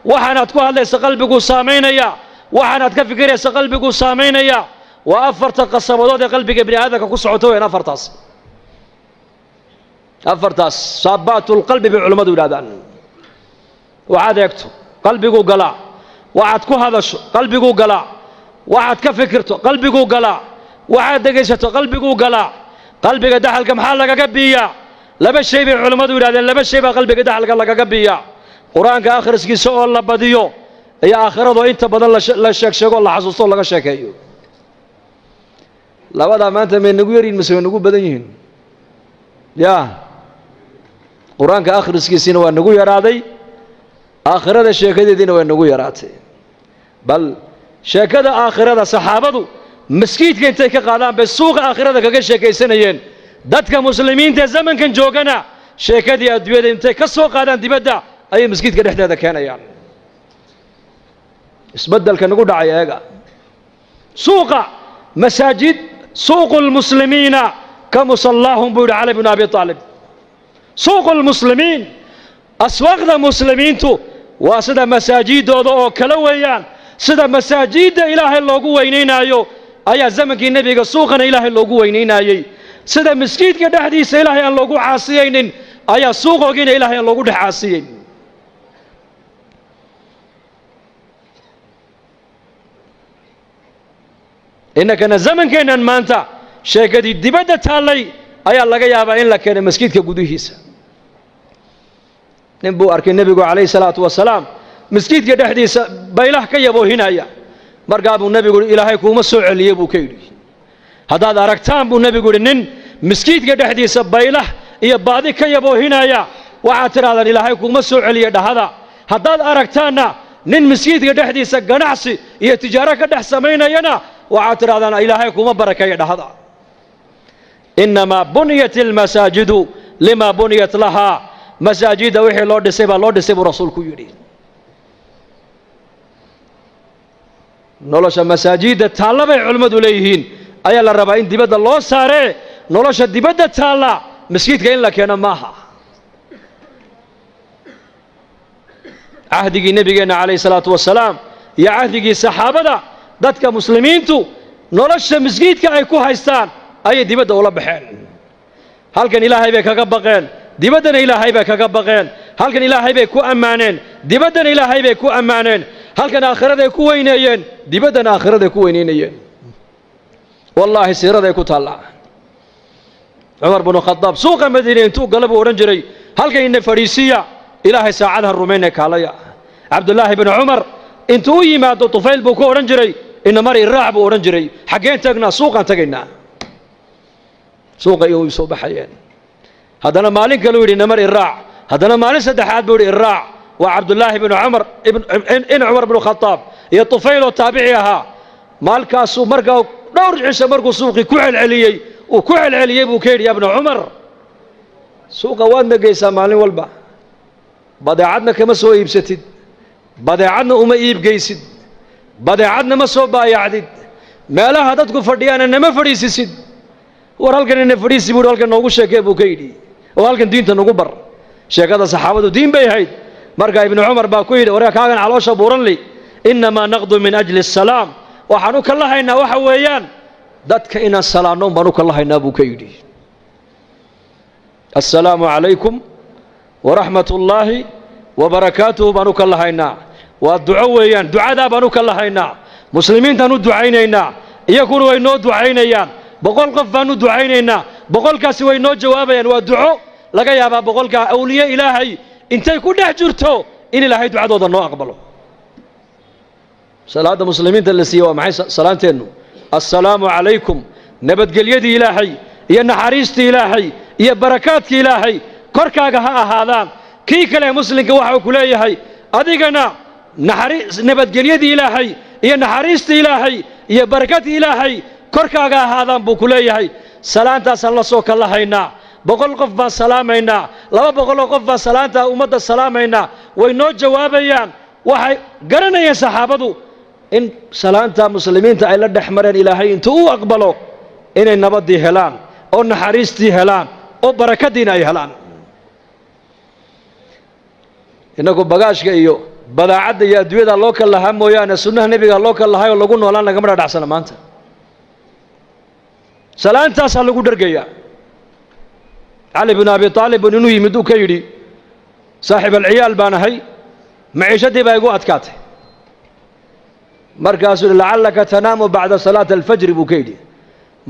وحنا تكون ليس قلبك سامين يا وحنا تكفكر قلبك سامين يا وأفرت قصبات قلبك ابن هذا كسعتوين أفرتاس صابات القلب بعلماء ولادان. وعاد يكتب قلبك قلع وعاد هذا قلبك قلع وعاد كفكرته قلبك قلع وعاد دقيسته قلبك قلع. قلبك دحل كم حالك قبيا لبس شيء بعلماء ولادان لبس شيء بقلبك دحل قالك قبيا. قرآن كآخر سكي سؤال الله بديو يا آخر ذو أنت بدل لا شك شك الله حسوس الله شك أيو. labadaa maanta may nagu yarin mise way nagu badan yihiin? yaa qur-aanka akhriskiisiina waa nagu yaraaday, aakhirada sheekadeediina waa nagu yaraatay. bal sheekada aakhirada saxaabadu maskiidka intay ka qaadaan bay suuqa aakhirada kaga sheekaysanayeen. dadka muslimiinta ee zamankan joogana sheekadii adduunyada intay ka soo qaadaan dibadda ayay maskiidka dhexdeeda keenayaan. isbeddelka nagu dhacay eega. suuqa مساجد سوق المسلمين كمصلاهم بيقول علي بن أبي طالب. سوق المسلمين أسواق المسلمين تو وسد مساجد أو كلويان سد مساجد إله الله جوينين أيو أيا زمن النبي سوقنا إله الله جوينين أيي سد مسجد كده حديث إله الله جو عاصيين أيا سوق جين إله الله جو عاصيين. إنك أنا زمن كنا مانتا شيء كذي دبادة تالي أي الله جاي أبا إن لك أنا مسجد كجودهيس. نبو أركن النبي عليه الصلاة والسلام مسجد كده حديث بيله كي يبو هنا يا مرقابو النبي يقول إلهي كوم السوء اللي يبو كيري. هذا أركتان بو النبي يقول إن مسجد كده حديث بيله يبادي كي يبو هنا يا وعتر هذا إلهي كوم السوء اللي يده هذا أركتانا نن مسجد كده حديث جناعسي يتجارة كده سمينا ينا وعاتر هذا إلهي كوم بركة هذا. إنما بنيت المساجد لما بنيت لها مساجد وحي لورد سيب رسول كيري. nolosha masaajidda taalla bay culimmadu leeyihiin ayaa la rabaa in dibadda loo saaree nolosha dibadda taalla masjidka in la keeno maaha. cahdigii nebigeenna calayhi salaatu wasalaam iyo cahdigii saxaabada dadka muslimiintu nolosha masjidka ay ku haystaan ayay dibadda ula baxeen. halkan ilaahay bay kaga baqeen, dibaddana ilaahay bay kaga baqeen. halkan ilaahay bay ku ammaaneen, dibaddana ilaahay bay ku ammaaneen. halkan aakhiraday ku weyneeyeen, dibaddana aakhiraday ku weyneynayeen. wallaahi siiraday ku taallaa. cumar binu khadaab suuqa madiine intuu gala buu odhan jiray halkayna fadhiisiya ilaahay saacadaha rumayne kaalaya. cabdullaahi binu cumar intuu u yimaado tufayl buu ku odhan jiray ina mari raac buu odhan jiray. xaggeen tagnaa? suuqaan tagaynaa. suuqa iyo way soo baxayeen. haddana maalin kale uu yidhi ina mari raac. haddana maalin saddexaad buu yidhi iraac. waa cabdullaahi binu cumar in cumar binu khadaab iyo tufayl oo taabici ahaa. maalkaasuu markaa dhowr cisho markuu suuqii ku celceliyey buu ka yidhi ya bna cumar suuqa waadna geysaa maalin walba, badeecadna kama soo iibsatid, badeecadna uma iibgeysid, badeecadna ma soo baayacdid, meelaha dadku fadhiyaana nama fadhiisisid. war halkan ina fadhiisi buu halkan noogu sheekee buu ka yidhi oo halkan diinta nagu bar. sheekada saxaabadu diin bay ahayd. markaa ibnu cumar baa ku yidhi waree kaagan caloosha buuranli innamaa naqdu min ajli asalaam. waxaan u kala haynaa waxa weeyaan dadka inaan salaanno baan u kala haynaa buu ka yidhi. assalaamu calaykum waraxmat ullaahi wabarakaatuhu baan u kala haynaa. waa duco weeyaan, ducadaa baan u kala haynaa. muslimiintaan u ducaynaynaa, iyaguna way noo ducaynayaan. 100 qof baan u ducaynaynaa, 100kaasi way noo jawaabayaan. waa duco laga yaabaa 100kaa awliye ilaahay intay ku dhex jirto in ilaahay ducadooda noo aqbalo. salaada muslimiinta la siiye waa maxay salaanteennu? assalaamu calaykum, nabadgelyadii ilaahay iyo naxariistii ilaahay iyo barakaadkii ilaahay korkaaga ha ahaadaan. kii kale muslimka waxa uu ku leeyahay adigana nabadgelyadii ilaahay iyo naxariistii ilaahay iyo barakaadkii ilaahay korkaaga ahaadaan buu ku leeyahay. salaantaasaan la soo kala haynaa. 100 qof baan salaamaynaa, 200 qof baan salaanta ummadda salaamaynaa. way noo jawaabayaan. waxay garanayeen saxaabadu in salaanta muslimiinta ay la dhex mareen ilaahay intuu u aqbalo inay nabaddii helaan oo naxariistii helaan oo barakadiina ay helaan. innagu bagaashka iyo badaacadda iyo adduunyada loo kala lahaa mooyaane sunnaha nebiga loo kala lahay oo lagu noolaan lagama dhadhacsana maanta. salaantaasaa lagu dhargayaa. cali binu abi aalibun inuu yimid uu ka yidhi saaxib alciyaal baan ahay, maciishadii baa igu adkaatay. markaasuu yidhi lacallaka tanaamu bacda salaati alfajri buu ka yidhi,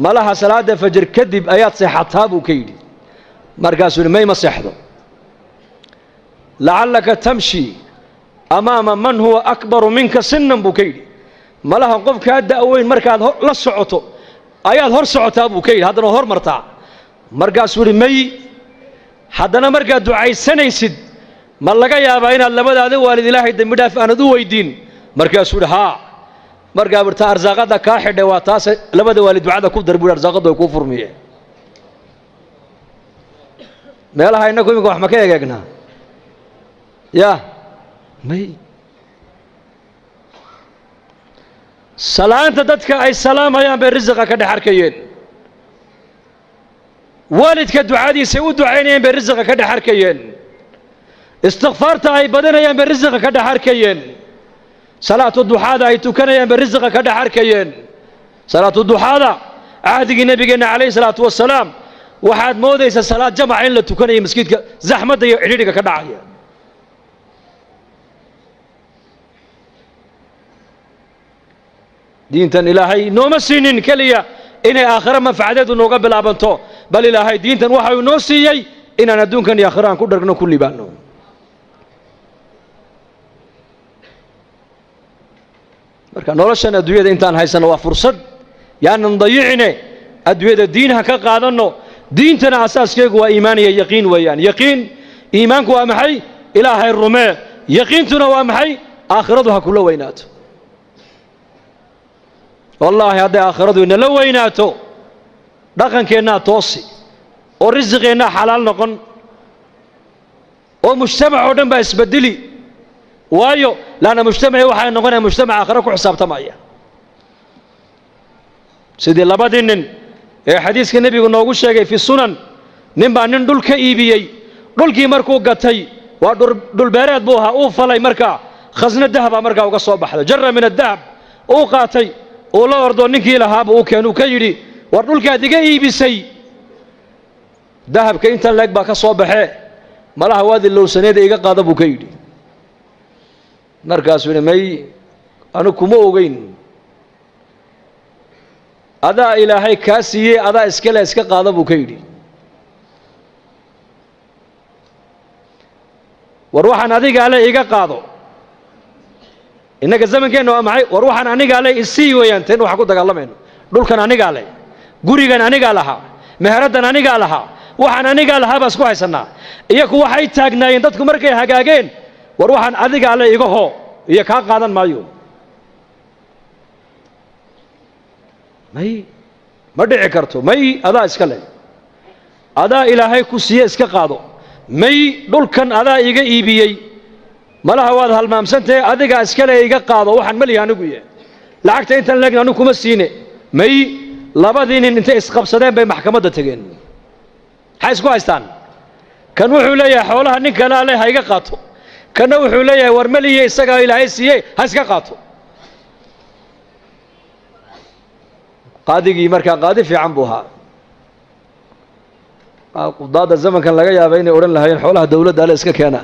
malaha salaada fajr kadib ayaad seexataa buu ka yidhi. markaasuu yidhi mayma seexdo. lacallaka tamshi amaama man huwa akbaru minka sinnan buu ka yidhi, malaha qofkaa da'weyn markaad la socoto ayaad hor socotaa buu ka yidhi, haddana hor martaa. markaasuu yidhi may, haddana markaad ducaysanaysid ma laga yaabaa inaad labadaada waalid ilaahay dembi dhaaf aanad u weydiin? markaasuu yidhi haa. markaa burta arsaaqada kaa xidhay waa taas, labada waalid ducada ku dar buu arsaaqadu ay kuu furmiyeen. meelaha innagu iminka wax ma ka egeegnaa? ya may. salaanta dadka ay salaamayaan bay risiqa ka dhex arkayeen. waalidka ducadiisa u ducaynayeen bay risiqa ka dhex arkayeen. istikfaarta ay badanayaan bay risiqa ka dhex arkayeen. salaatu duxaada ay tukanayaan bay risiqa ka dhex arkayeen. salaatu duxaada cahdigii nebigeenna calayhi salaatu wasalaam waxaad moodaysaa salaad jamaca in la tukanayo masjidka zaxmadda iyo cidhiidhiga ka dhacaya. diintan ilaahay nooma siinin keliya inay aakhiro manfacadeedu nooga bilaabanto, bal ilaahay diintan waxa uu noo siiyey inaan adduunkan iyo aakhiro aan ku dhargno ku libaanno. marka noloshan adduunyada intaan haysano waa fursad, yaanan dayicine adduunyada diinaha ka qaadanno. diintana asaaskeegu waa iimaan iyo yaqiin weeyaan. yaqiin, iimaanku waa maxay? ilaahay rumee. yaqiintuna waa maxay? aakhiradu ha kula weynaato. wallaahi hadday aakhiradu inala weynaato dhaqankeennaa toosi oo risiqeennaa xalaal noqon oo mujtamac oo dhan baa isbedeli. waayo laanna mujtamacii waxay noqonaya mujtamac aakhiro ku xisaabtamaya. sidii labadii nin ee xadiiska nebigu noogu sheegay fi sunan nin baa nin dhul ka iibiyey dhulkii markuu gatay waa dhulbeereed buu ahaa uu falay markaa khasna dahaba markaa uga soo baxday jarra min adahab uu qaatay uu la ordo ninkii lahaaba uu keenuu ka yidhi war dhulkaad iga iibisay dahabka intan leeg baa ka soo baxee malaha waadi lowsaneeda iga qaada buu ka yidhi markaasuu yidhi may anu kuma ogeyn adaa ilaahay kaa siiyey adaa iskale iska qaada buu ka yidhi war waxaan adigaa le iga qaado innaga zamankeenna waa maxay war waxaan anigaa le isii weeyaan teen waxaan ku dagaalamayno dhulkan anigaa le gurigan anigaa lahaa meheraddan anigaa lahaa waxaan anigaa lahaa baa isku haysannaa iyaku waxay taagnaayeen dadku markay hagaageen war waxaan adigaa le iga hoo iyo kaa qaadan maayo may ma dhici karto may adaa iska le adaa ilaahay ku siiye iska qaado may dhulkan adaa iga iibiyey malaha waad halmaamsantahe adigaa iskale iga qaado waxaan malihi anigu ye lacagta intan leegna anigu kuma siine may labadii nin intay isqabsadeen bay maxkamadda tegeen maxay isku haystaan kan wuxuu leeyahay xoolaha nin kale ale ha iga qaato kanna wuxuu leeyahay war malihiye isagaa ilaahay siiyey ha iska qaato qaadigii markaa qaadi fiican buu ahaa qudaadda zamankan laga yaaba inay odhan lahaayeen xoolaha dawladda ale iska keena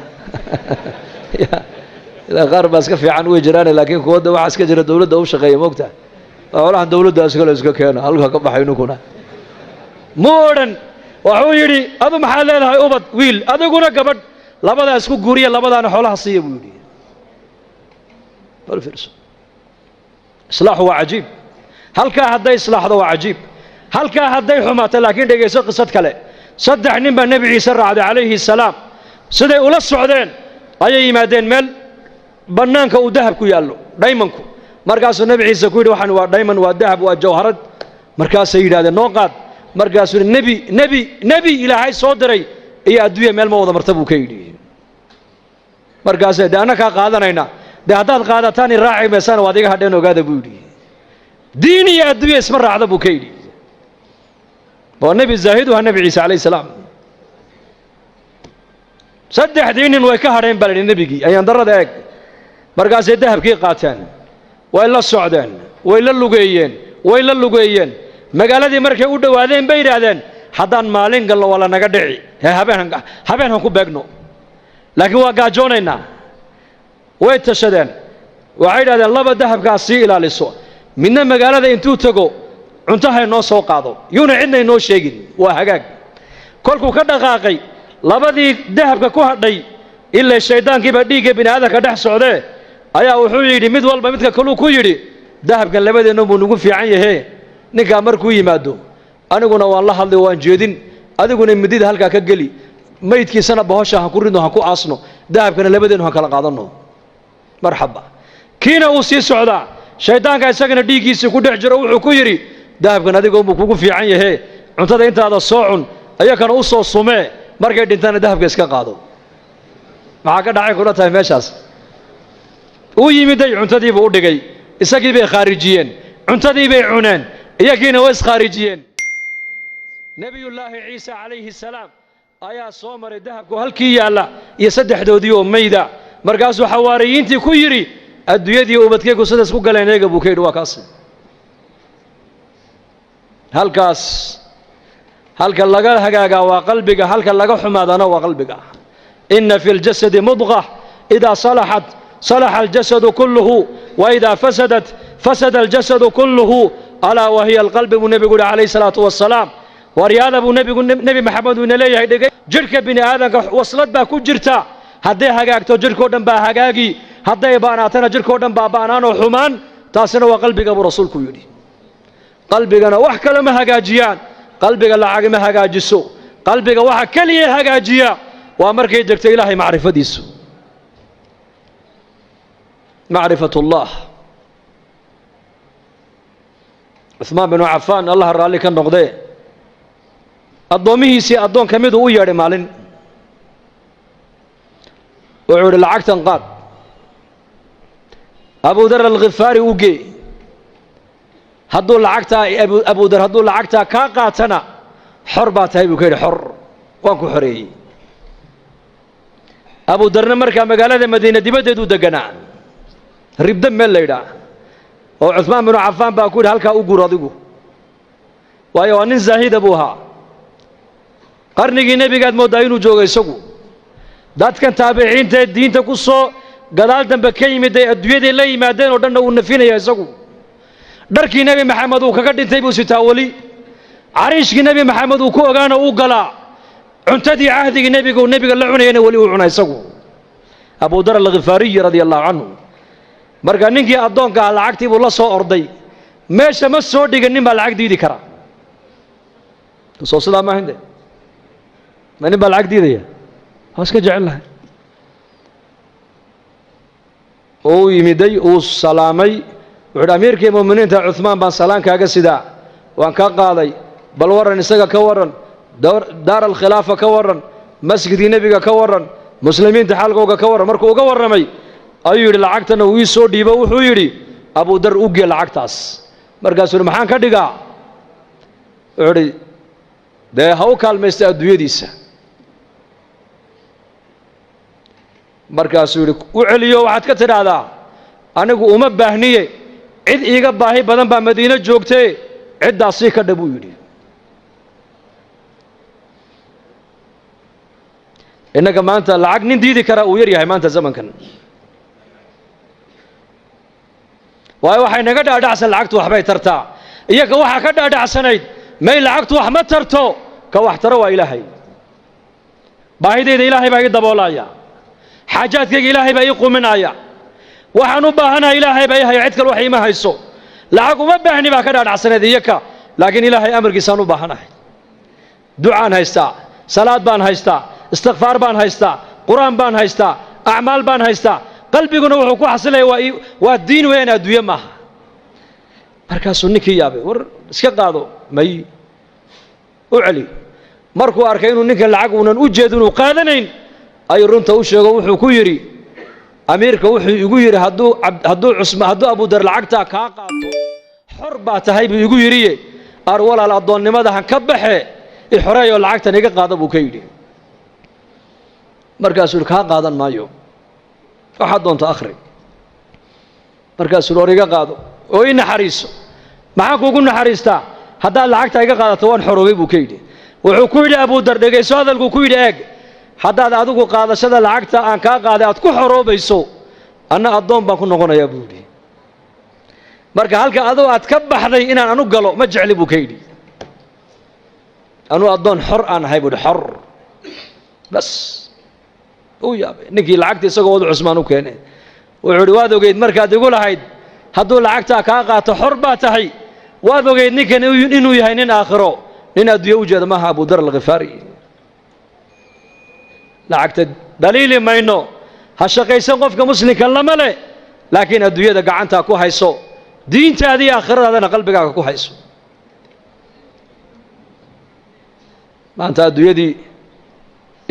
qaar baa iska fiican way jiraane laakiin kuwadda waxaa iska jira dawladda u shaqeeya moogta xoolahan dawladda iskale iska keena halka ka baxay ninkuna mu odhan wuxuu yidhi adu maxaad leedahay ubad wiil adiguna gabadh labadaa isku guuriya labadaana xoolaha siiya buu yidhi islaaxu waa cajiib halkaa hadday islaaxdo waa cajiib halkaa hadday xumaato laakiin dhegayso qisad kale saddex nin baa nebi ciise raacday calayhi salaam siday ula socdeen ayay yimaadeen meel bannaanka uu dahab ku yaallo dhaymanku markaasuu nebi ciise ku yidhi waxaan waa dhayman waa dahab waa jawharad markaasay yidhahdeen noo qaad markaasuu yidhi nebi ilaahay soo diray iyo adduunya meel ma wada marta buu ka yidhi markaasay dee anna kaa qaadanayna dee haddaad qaadataan i raaci maysaan waad iga hadheen ogaada buu yidhi diin iyo adduunya isma raacda buu ka yidhi waa nebi zaahidu ha nebi ciise calayhi salaam saddexdii nin way ka hadheen baa la yidhi nebigii ayaan darrada eeg markaasay dahabkii qaateen way la socdeen way la lugeeyeen magaaladii markay u dhowaadeen bay yidhaahdeen haddaan maalin galno waa la naga dhici habeen han ku beegno laakiin waa gaajoonaynaa way tashadeen waxay yidhahdeen laba dahabkaas sii ilaaliso midna magaalada intuu tego cuntahay noo soo qaado yuuna cidna inoo sheegin waa hagaag kolkuu ka dhaqaaqay labadii dahabka ku hadhay ilaa shayddaankiiba dhiigga bini aadamka dhex socdee ayaa wuxuu yidhi mid walba midka kaluu ku yidhi dahabkan labadeenna buu nagu fiican yahe ninkaa markuu yimaado aniguna waan la hadlay waan jeedin adiguna midida halkaa ka geli maydkiisana bahosha han ku ridno han ku aasno dahabkana labadeennu han kala qaadanno marxaba kiina uu sii socdaa shayddaanka isagana dhiiggiisii ku dhex jiro wuxuu ku yidhi dahabkan adiga unbuu kugu fiican yahe cuntada intaada soo cun ayakana u soo sumee markay dhintaana dahabka iska qaado maxaa ka dhacay kula tahay meeshaas uu yimiday cuntadiibuu u dhigay isagii bay khaarijiyeen cuntadii bay cuneen iyagiina way iskhaarijiyeen nebiyullaahi ciise calayhi salaam ayaa soo maray dahabku halkii yaalla iyo saddexdoodii oo mayda markaasuu xawaariyiintii ku yidhi adduunyadii ubadkaygu sidaas ku galeen eega buu ka yidhi waa kaas halkaas halka laga hagaagaa waa qalbiga halka laga xumaadana waa qalbiga inna fi ljasadi mudqa idaa salaxat salaxa aljasadu kulluhu waidaa fasadat fasada aljasadu kulluhu alaa wahiya alqalbi buu nebigu yihi calayhi salaatu wassalaam waryaada buu nebi maxamed uu ina leeyahay dhegay jidhka bini aadamka waslad baa ku jirta hadday hagaagto jidhkao dhan baa hagaagi hadday baanaatana jidhkao dhan baa baanaanoo xumaan taasina waa qalbiga buu rasuulku yidhi qalbigana wax kale ma hagaajiyaan qalbiga lacag ma hagaajiso qalbiga waxa keliya hagaajiya waa markay degto ilaahay macrifadiisu macrifatullah cuثmaan binu cafaan allah raalli ka noqdee addoommihiisii addoon ka miduu u yeedhay maalin wuxuu idhi lacagtan qaad abu dar alkhifaari u gee hadduu lacagtaa abudar hadduu lacagtaa kaa qaatana xor baa tahay buu ka yidhi xor waan ku xoreeyey abudarna markaa magaalada madiina dibaddeeduu deganaa ribda meel la yidhaah oo cuhmaan binu cafaan baa ku yidhi halkaa u gur adigu waayo waa nin zaahida buu ahaa qarnigii nebigaad mooddaa inuu joogo isagu dadkan taabiciinta ee diinta ku soo gadaal dambe ka yimid ay adduunyaday la yimaadeen oo dhanna uu nafinaya isagu dharkii nebi maxamed uu kaga dhintay buu sitaa weli cariishkii nebi maxamed uu ku ogaana uu galaa cuntadii cahdigii nebiga uu nebiga la cunayana weli uu cuna isagu abudar alkhifaariyi radia allahu canhu marka ninkii addoonka ah lacagtii buu la soo orday meesha ma soo dhigan nin baa lacag diidi kara soo sidaa maaha inde ma nin baa lacag diidaya waa iska jecel lahay uu yimiday uu salaamay wuxuu hi amiirkii mu'miniinta cuhmaan baan salaan kaaga sidaa waan ka qaaday bal warran isaga ka warran daar alkhilaafa ka warran masjidkii nebiga ka warran muslimiinta xaalkooga ka warran markuu uga warramay ayuu yidhi lacagtana uu ii soo dhiibo wuxuu yidhi abudar u gee lacagtaas markaasuu yidhi maxaan ka dhigaa wuxuu idhi dee ha u kaalmaysta adduunyadiisa markaasuu yidhi u celiyo waxaad ka tidhaahdaa anigu uma baahniye cid iiga baahi badan baa madiino joogtee ciddaas sii ka dha buu yidhi innaga maanta lacag nin diidi karaa uu yar yahay maanta zamankan waayo waxay naga dhaadhacsan lacagtu waxbay tartaa iyaga waxaa ka dhaadhacsanayd may lacagtu wax ma tarto ka wax taro waa ilaahay baahidayda ilaahay baa ii daboolaya xaajaadkayga ilaahay baa ii quminaya waxaan u baahanaha ilaahay baa ii haya cid kale wax iima hayso lacag uma baahni baa ka dhaadhacsanayd iyaka laakiin ilaahay amarkiisaan u baahanahay ducaan haystaa salaad baan haystaa istikfaar baan haystaa qur-aan baan haystaa acmaal baan haystaa qalbiguna wuxuu ku xasilaya waa diin weyn adduunye maaha markaasuu ninkii yaabay war iska qaado may u celi markuu arkay inuu ninkan lacag uunan u jeedin uu qaadanayn ayuu runta u sheego wuxuu ku yidhi amiirka wuxuu igu yidhi hadduu abudar lacagtaa kaa qaato xor baa tahay buu igu yidhiye ar walaal addoonnimada han ka baxe i xoreeyoo lacagtan iga qaada buu ka yidhi markaasuu yidhi kaa qaadan maayo waxaad doonto akhri markaasuu hor iga qaado oo ii naxariiso maxaan kuugu naxariistaa haddaad lacagtaa iga qaadato waan xoroobay buu ka yidhi wuxuu ku yidhi abudar dhegayso hadalkuu ku yidhi eeg haddaad adigu qaadashada lacagta aan kaa qaaday aad ku xoroobayso anna addoon baan ku noqonayaa buu yidhi marka halka adoo aad ka baxday inaan anu galo ma jecli buu ka yidhi anuu addoon xor aan ahay buu yidhi xor bas uu yaabay ninkii lacagta isagoo wada cusmaan u keenay wuxuu yidhi waad ogeyd markaad igu lahayd hadduu lacagtaa kaa qaato xor baa tahay waad ogeyd ninkan inuu yahay nin aakhiro nin adduunye u jeeda maaha abudar alkhifaari lacagta dhaliili mayno ha shaqaysan qofka muslimka lama leh laakiin adduunyada gacantaa ku hayso diintaadii aakhiradaadana qalbigaaga ku hayso maanta adduunyadii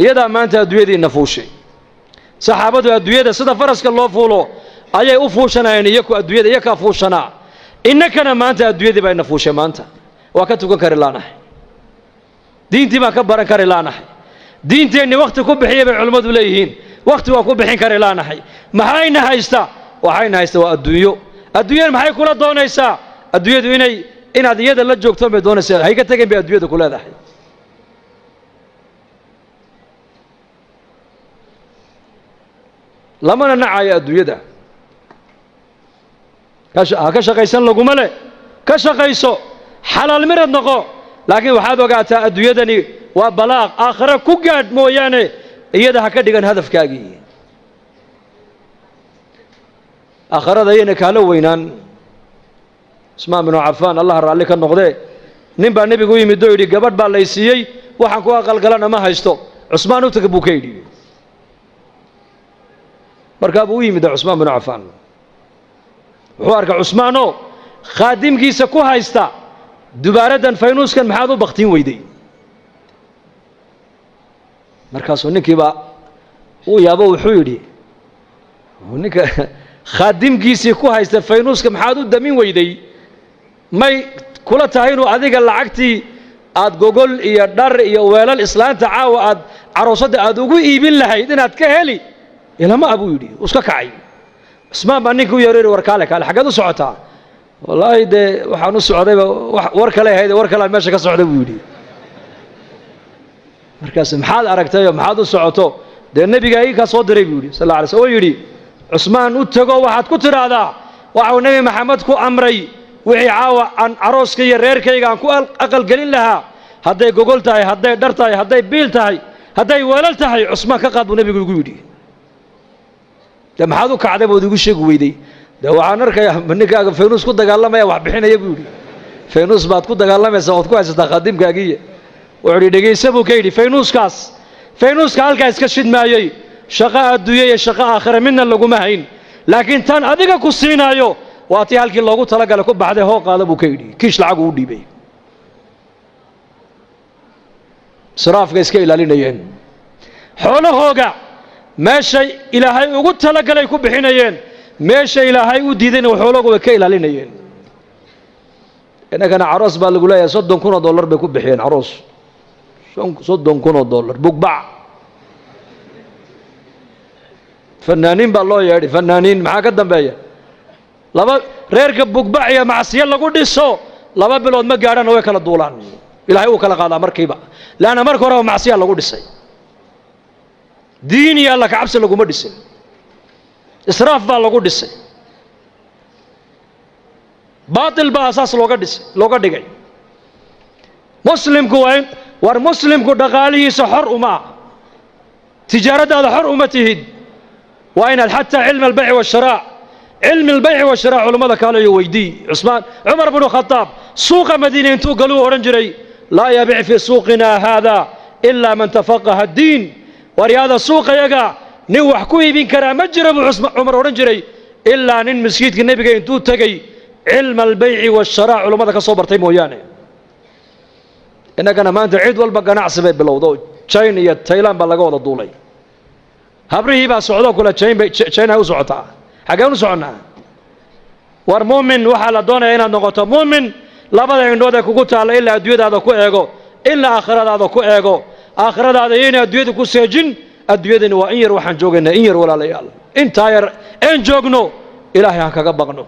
iyadaa maanta adduunyadiina fuushay saxaabadu adduunyada sida faraska loo fuulo ayay u fuushanayeen iyaku adduunyada iyakaa fuushanaa innakana maanta adduunyadii bayna fuushay maanta waa ka tukan kari laanahay diintii baan ka baran kari laanahay diinteenni wakhti ku bixiya bay culimmadu leeyihiin wakhti waan ku bixin kari laanahay maxayna haysta waxayna haysta waa adduunyo adduunyada maxay kula doonaysaa adduunyadu inaad iyada la joogto bay doonaysaa hay ka tageen bay adduunyada ku leedahay lamana nacayo adduunyada ha ka shaqaysan laguma leh ka shaqayso xalaal mirad noqo laakiin waxaad ogaataa adduunyadani waa balaaq aakhire ku gaadh mooyaane iyada ha ka dhigan hadafkaagii aakhirada ayayna kaala weynaan cusmaan binu cafaan allah raalli ka noqdee nin baa nebigu u yimid oo yidhi gabadh baa lay siiyey waxaan ku aqalgalana ma haysto cusmaan u taga buu ka yidhi markaa buu u yimid cusmaan binu cafaan wuxuu arkay cusmaanoo khaadimkiisa ku haysta dubaaradan faynuuskan maxaad u baktiin weyday markaasuu ninkiibaa uu yaabo wuxuu yidhi ninka khaadimkiisii ku haysta faynuuska maxaad u damin weyday may kula tahay inuu adiga lacagtii aad gogol iyo dhar iyo weelal islaanta caawa aad caroosadda aad ugu iibin lahayd inaad ka heli ilama abuu yidhi iska kacay cusmaan baa ninka u yeeray war kaale xaggeed u socotaa wallaahi dee waxaan u socdayba war kale ahayd war kale meesha ka socda buu yidhi markaas maxaad aragtayoo maxaad u socoto dee nebiga ii kaa soo diray buu yidhi sal alla alay slam oo yidhi cusmaan u tago waxaad ku tidhaahdaa waxau nebi maxamed ku amray wixii caawa aan carooska iyo reerkayga aan ku aqalgelin lahaa hadday gogol tahay hadday dhar tahay hadday biil tahay hadday weelal tahay cusmaan ka qaad buu nebigu igu yidhi dee maxaad u kacday bood igu sheegi weyday dee waxaan arkayaa ninkaaga faynuus ku dagaalamaya wax bixinaya buu yidhi faynuus baad ku dagaalamaysaa ood ku haysataa khadimkaagiiya wuxuu yidhi dhegaysa buu ka yidhi faynuuska halkaa iska shidmaayey shaqo adduunya iyo shaqo aakhira midna laguma hayn laakiin tan adiga ku siinaayo waa tii halkii loogu talagalay ku baxday hoo qaada buu ka yidhi kiish lacagu u dhiibay israafka iska ilaalinayeen xoolahooga meeshay ilaahay ugu talagalay ku bixinayeen meesha ilaahay u diidayna xoolahooga way ka ilaalinayeen innagana caroos baa lagu leeyahay $30,000 bay ku bixiyeen caroos $30,000 bugbac fanaaniin baa loo yeedhay fanaaniin maxaa ka dambeeya laba reerka bugbac iyo macsiyo lagu dhiso 2 bilood ma gaadhana way kala duulaan ilaahay uu kala qaadaa markiiba laana marka hore macsiyo lagu dhisay diin iyo alla ka cabsi laguma dhisin israaf baa lagu dhisay baatil baa asaas looga dhigay muslimku war muslimku dhaqaalihiisa xor uma tijaaradaada xor uma tihid waa inaad xataa cilmi albayci washiraa علم البيع والشراء علماء قالوا يويدي عمر بن الخطاب سوق مدينة انتو قالوا أورنجري لا يبيع في سوقنا هذا إلا من تفقه الدين ورياض السوق يقع نوح كوي بين كرام مجرب عمر أورنجري إلا نن مسجد النبي انتو تقي علم البيع والشراء علماء كصبر تيمو يعني إنك أنا ما أنت عيد والبقى نعصب بالوضوء تشين يا تايلاند بلغوا الدولي هبري با سعودة كلها تشين هاو سعودة حاجة سعنا war muumin waxa la doonayaa inaad noqoto muumin labada indhood ee kugu taala ilaa adduunyadaada ku eego ilaa aakhiradaada ku eego aakhiradaada inay adduunyada ku seejin adduunyadani waa in yar waxaan joogaynaa in yar walaalayaal intaa yar aan joogno ilaahay ha kaga baqno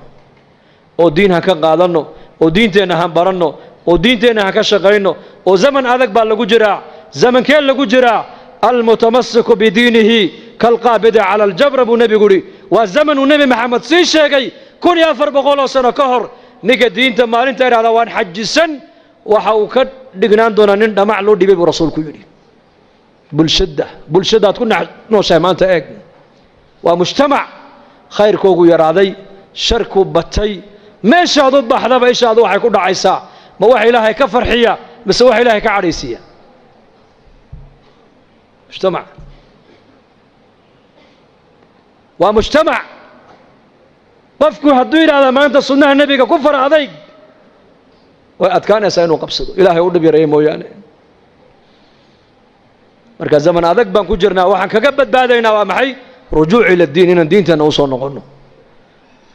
oo diin ha ka qaadano oo diinteena ha baranno oo diinteena ha ka shaqeyno oo zaman adag baa lagu jiraa zamankee lagu jiraa almutamassiku bidiinihi kalqaabida cala aljabr buu nebigu yidhi waa zamanuu nebi maxamed sii sheegay 1400 sano ka hor ninka diinta maalinta iraada waan xajisan waxa uu ka dhignaan doonaa nin dhamac loo dhibay buu rasuulku yidhi bulshadaad ku nooshahay maanta eeg waa mujtamac khayrkoogu yaraaday sharku batay meeshaad u baxdaba ishaadu waxay ku dhacaysaa ma wax ilaahay ka farxiya mise wax ilaahay ka cadhaysiiya mujtamac waa mujtamac qofku hadduu yidhaahda maanta sunnaha nebiga ku far adayg way adkaanaysaa inuu qabsado ilaahay u dhib yareeya mooyaane marka zaman adag baan ku jirnaa waxaan kaga badbaadaynaa waa maxay rujuuc ila diin inaan diinteenna u soo noqonno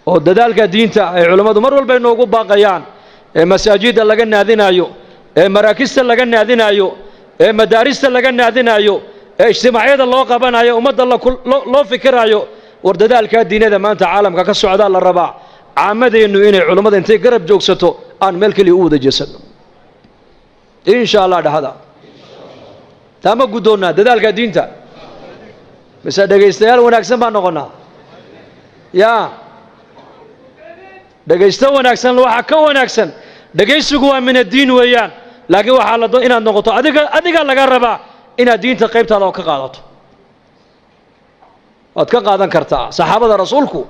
oo dadaalka diinta ay culammadu mar walba inoogu baaqayaan ee masaajidda laga naadinaayo ee maraakista laga naadinaayo ee madaarista laga naadinaayo ee ijtimaacyada loo qabanayo ummadda loo fikiraayo war dadaalka diinada maanta caalamka ka socdaa la rabaa caamadeennu inay culummada intay garab joogsato aan meel kaliya u wada jeesanno insha allah dhahada taama guddoonnaa dadaalka diinta mise dhegaystayaal wanaagsan baan noqonnaa yaa dhegaysto wanaagsan waxa ka wanaagsan dhegaysigu waa min addiin weeyaan laakiin waxaa la doon inaad noqoto adiga laga rabaa inaad diinta qaybtaada oo ka qaadato waad ka qaadan kartaa saxaabada rasuulku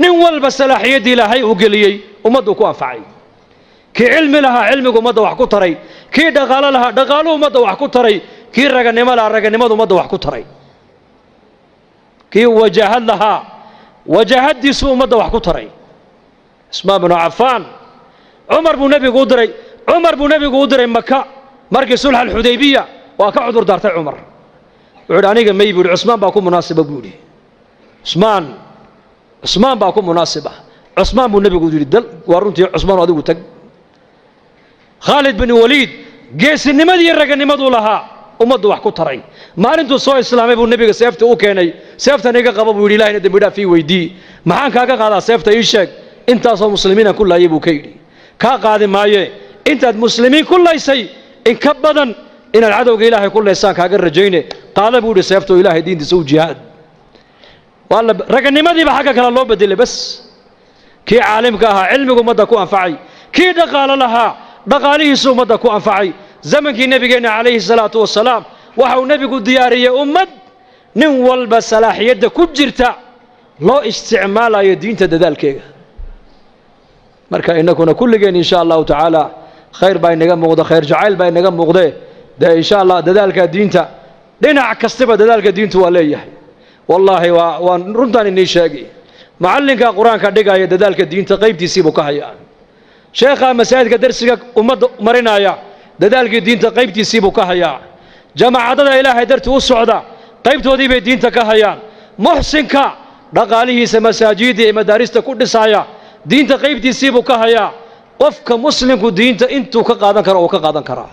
nin walba salaaxiyaddii ilaahay uu geliyey ummaddu ku anfacay kii cilmi lahaa cilmigu ummadda wax ku taray kii dhaqaalo lahaa dhaqaaluhu ummadda wax ku taray kii raganimo lahaa raganimadu ummadda wax ku taray kii wajaahad lahaa wajaahaddiisu ummadda wax ku taray ismaan binu cafaan cumar buu nebigu u diray maka markii sulx alxudaybiya waa ka cudur daartay cumar wuxuu yidhi aniga may buu yidhi cusmaan baa ku munaasiba buu yidhi cusmaan baa ku munaasiba cusmaan buu nebigu yidhi dal waa runtii cusmaan adigu tag khaalid bin waliid geesinimadii raganimaduu lahaa ummaddu wax ku taray maalintuu soo islaamay buu nebiga seefta u keenay seeftan iga qaba buu yidhi ilahina dembi dhaaf ii weydii maxaan kaaga qaadaa seefta ii sheeg intaasoo muslimiinaan ku laayay buu ka yidhi kaa qaadi maaye intaad muslimiin ku laysay in ka badan inaad cadowga ilaahay ku laysaan kaaga rajayne qaada buu yidhi seefta oo ilaahay diintiisa u jihaad raganimadiiba xagga kale loo bedelay bas kii caalimka ahaa cilmigu ummadda ku anfacay kii dhaqaalo lahaa dhaqaalihiisu ummadda ku anfacay zamankii nebigeenna calayhi salaatu wasalaam waxa uu nebigu diyaariyey ummad nin walba salaaxiyadda ku jirta loo isticmaalayo diinta dadaalkeega marka innakuna kulligeen insha allahu tacaala khayr baa inaga muuqda khayr jacayl baa inaga muuqdee dee insha allah dadaalka diinta dhinac kastaba dadaalka diintu waa leeyahay wallaahi waan runtaan inii sheegi macallinka qur-aanka dhigaya dadaalka diinta qaybtiisii buu ka hayaa sheekha masaajidka darsiga ummadda marinaya dadaalkii diinta qaybtiisii buu ka hayaa jamaacadada ilaahay dartii u socda qaybtoodii bay diinta ka hayaan muxsinka dhaqaalihiisa masaajidda iyo madaarista ku dhisaya diinta qaybtiisii buu ka hayaa qofka muslimku diinta intuu ka qaadan karo uu ka qaadan karaa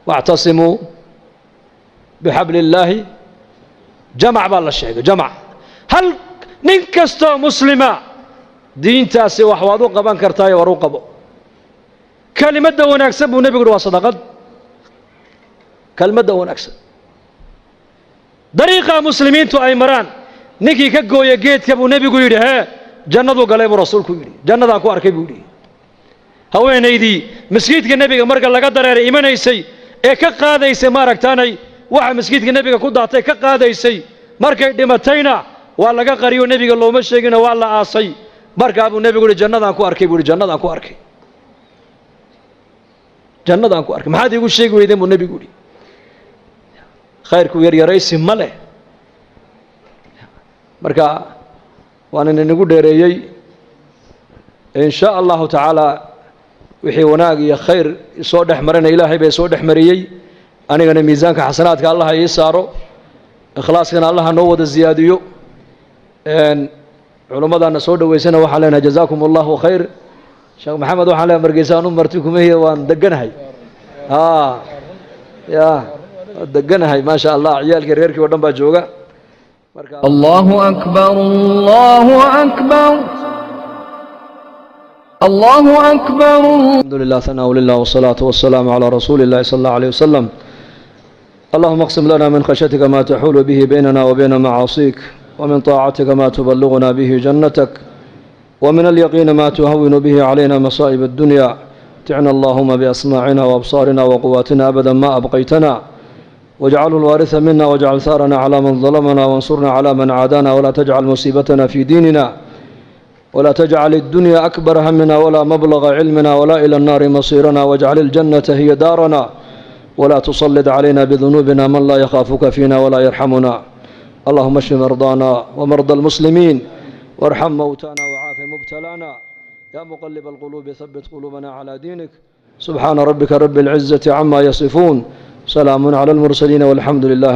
wactasimuu bixabli illaahi jamac baa la sheegay jamac hal nin kastoo muslima diintaasi wax waad u qaban kartaayo war u qabo kelimadda wanaagsan buu nebigu yidhi waa sadaqad kelimadda wanaagsan dariiqa muslimiintu ay maraan ninkii ka gooya geedka buu nebigu yidhi hee jannaduu galay buu rasuulku yidhi jannadaan ku arkay buu yidhi haweenaydii masjidka nebiga marka laga dareeray imanaysay ee ka qaadaysay maaragtaanay waxa masjidka nebiga ku daatay ka qaadaysay markay dhimatayna waa laga qariyo nebiga looma sheegina waa la aasay markaa buu nebigu yidhi jannadaan ku arkay buu yidhi jannadaan ku arkay jannadaan ku arkay maxaad iigu sheegi weydeen buu nebigu yidhi khayrku yaryaraysi ma leh marka waan inagu dheereeyey in sha allahu tacaala wixii wanaag iyo khayr soo dhex marina ilaahay bay soo dhex mariyey anigana miisaanka xasanaadka allaha ii saaro ikhlaaskana allaha noo wada ziyaadiyo culummadana soo dhaweysana waxaan leenahay jazaakum allahu khayr sheekh maxamed waxaan leenahay margeysa anu marti kumahiya waan deganahay ya deganahay ma sha allah ciyaalkii reerkii oo dhan baa jooga allahu akbar allahu akbar allahu akbar alhamdulillah thanaa lillah wassalatu wassalamu ala rasulillahi sallallahu alayhi wasallam اللهم اقسم لنا من خشيتك ما تحول به بيننا وبين معاصيك ومن طاعتك ما تبلغنا به جنتك ومن اليقين ما تهون به علينا مصائب الدنيا متعنا اللهم بأسماعنا وأبصارنا وقواتنا أبدا ما أبقيتنا واجعله الوارث منا واجعل ثارنا على من ظلمنا وانصرنا على من عادانا ولا تجعل مصيبتنا في ديننا ولا تجعل الدنيا أكبر همنا ولا مبلغ علمنا ولا إلى النار مصيرنا واجعل الجنة هي دارنا ولا تسلط علينا بذنوبنا من لا يخافك فينا ولا يرحمنا اللهم اشف مرضانا ومرضى المسلمين وارحم موتانا وعاف مبتلانا يا مقلب القلوب ثبت قلوبنا على دينك سبحان ربك رب العزة عما يصفون سلام على المرسلين والحمد لله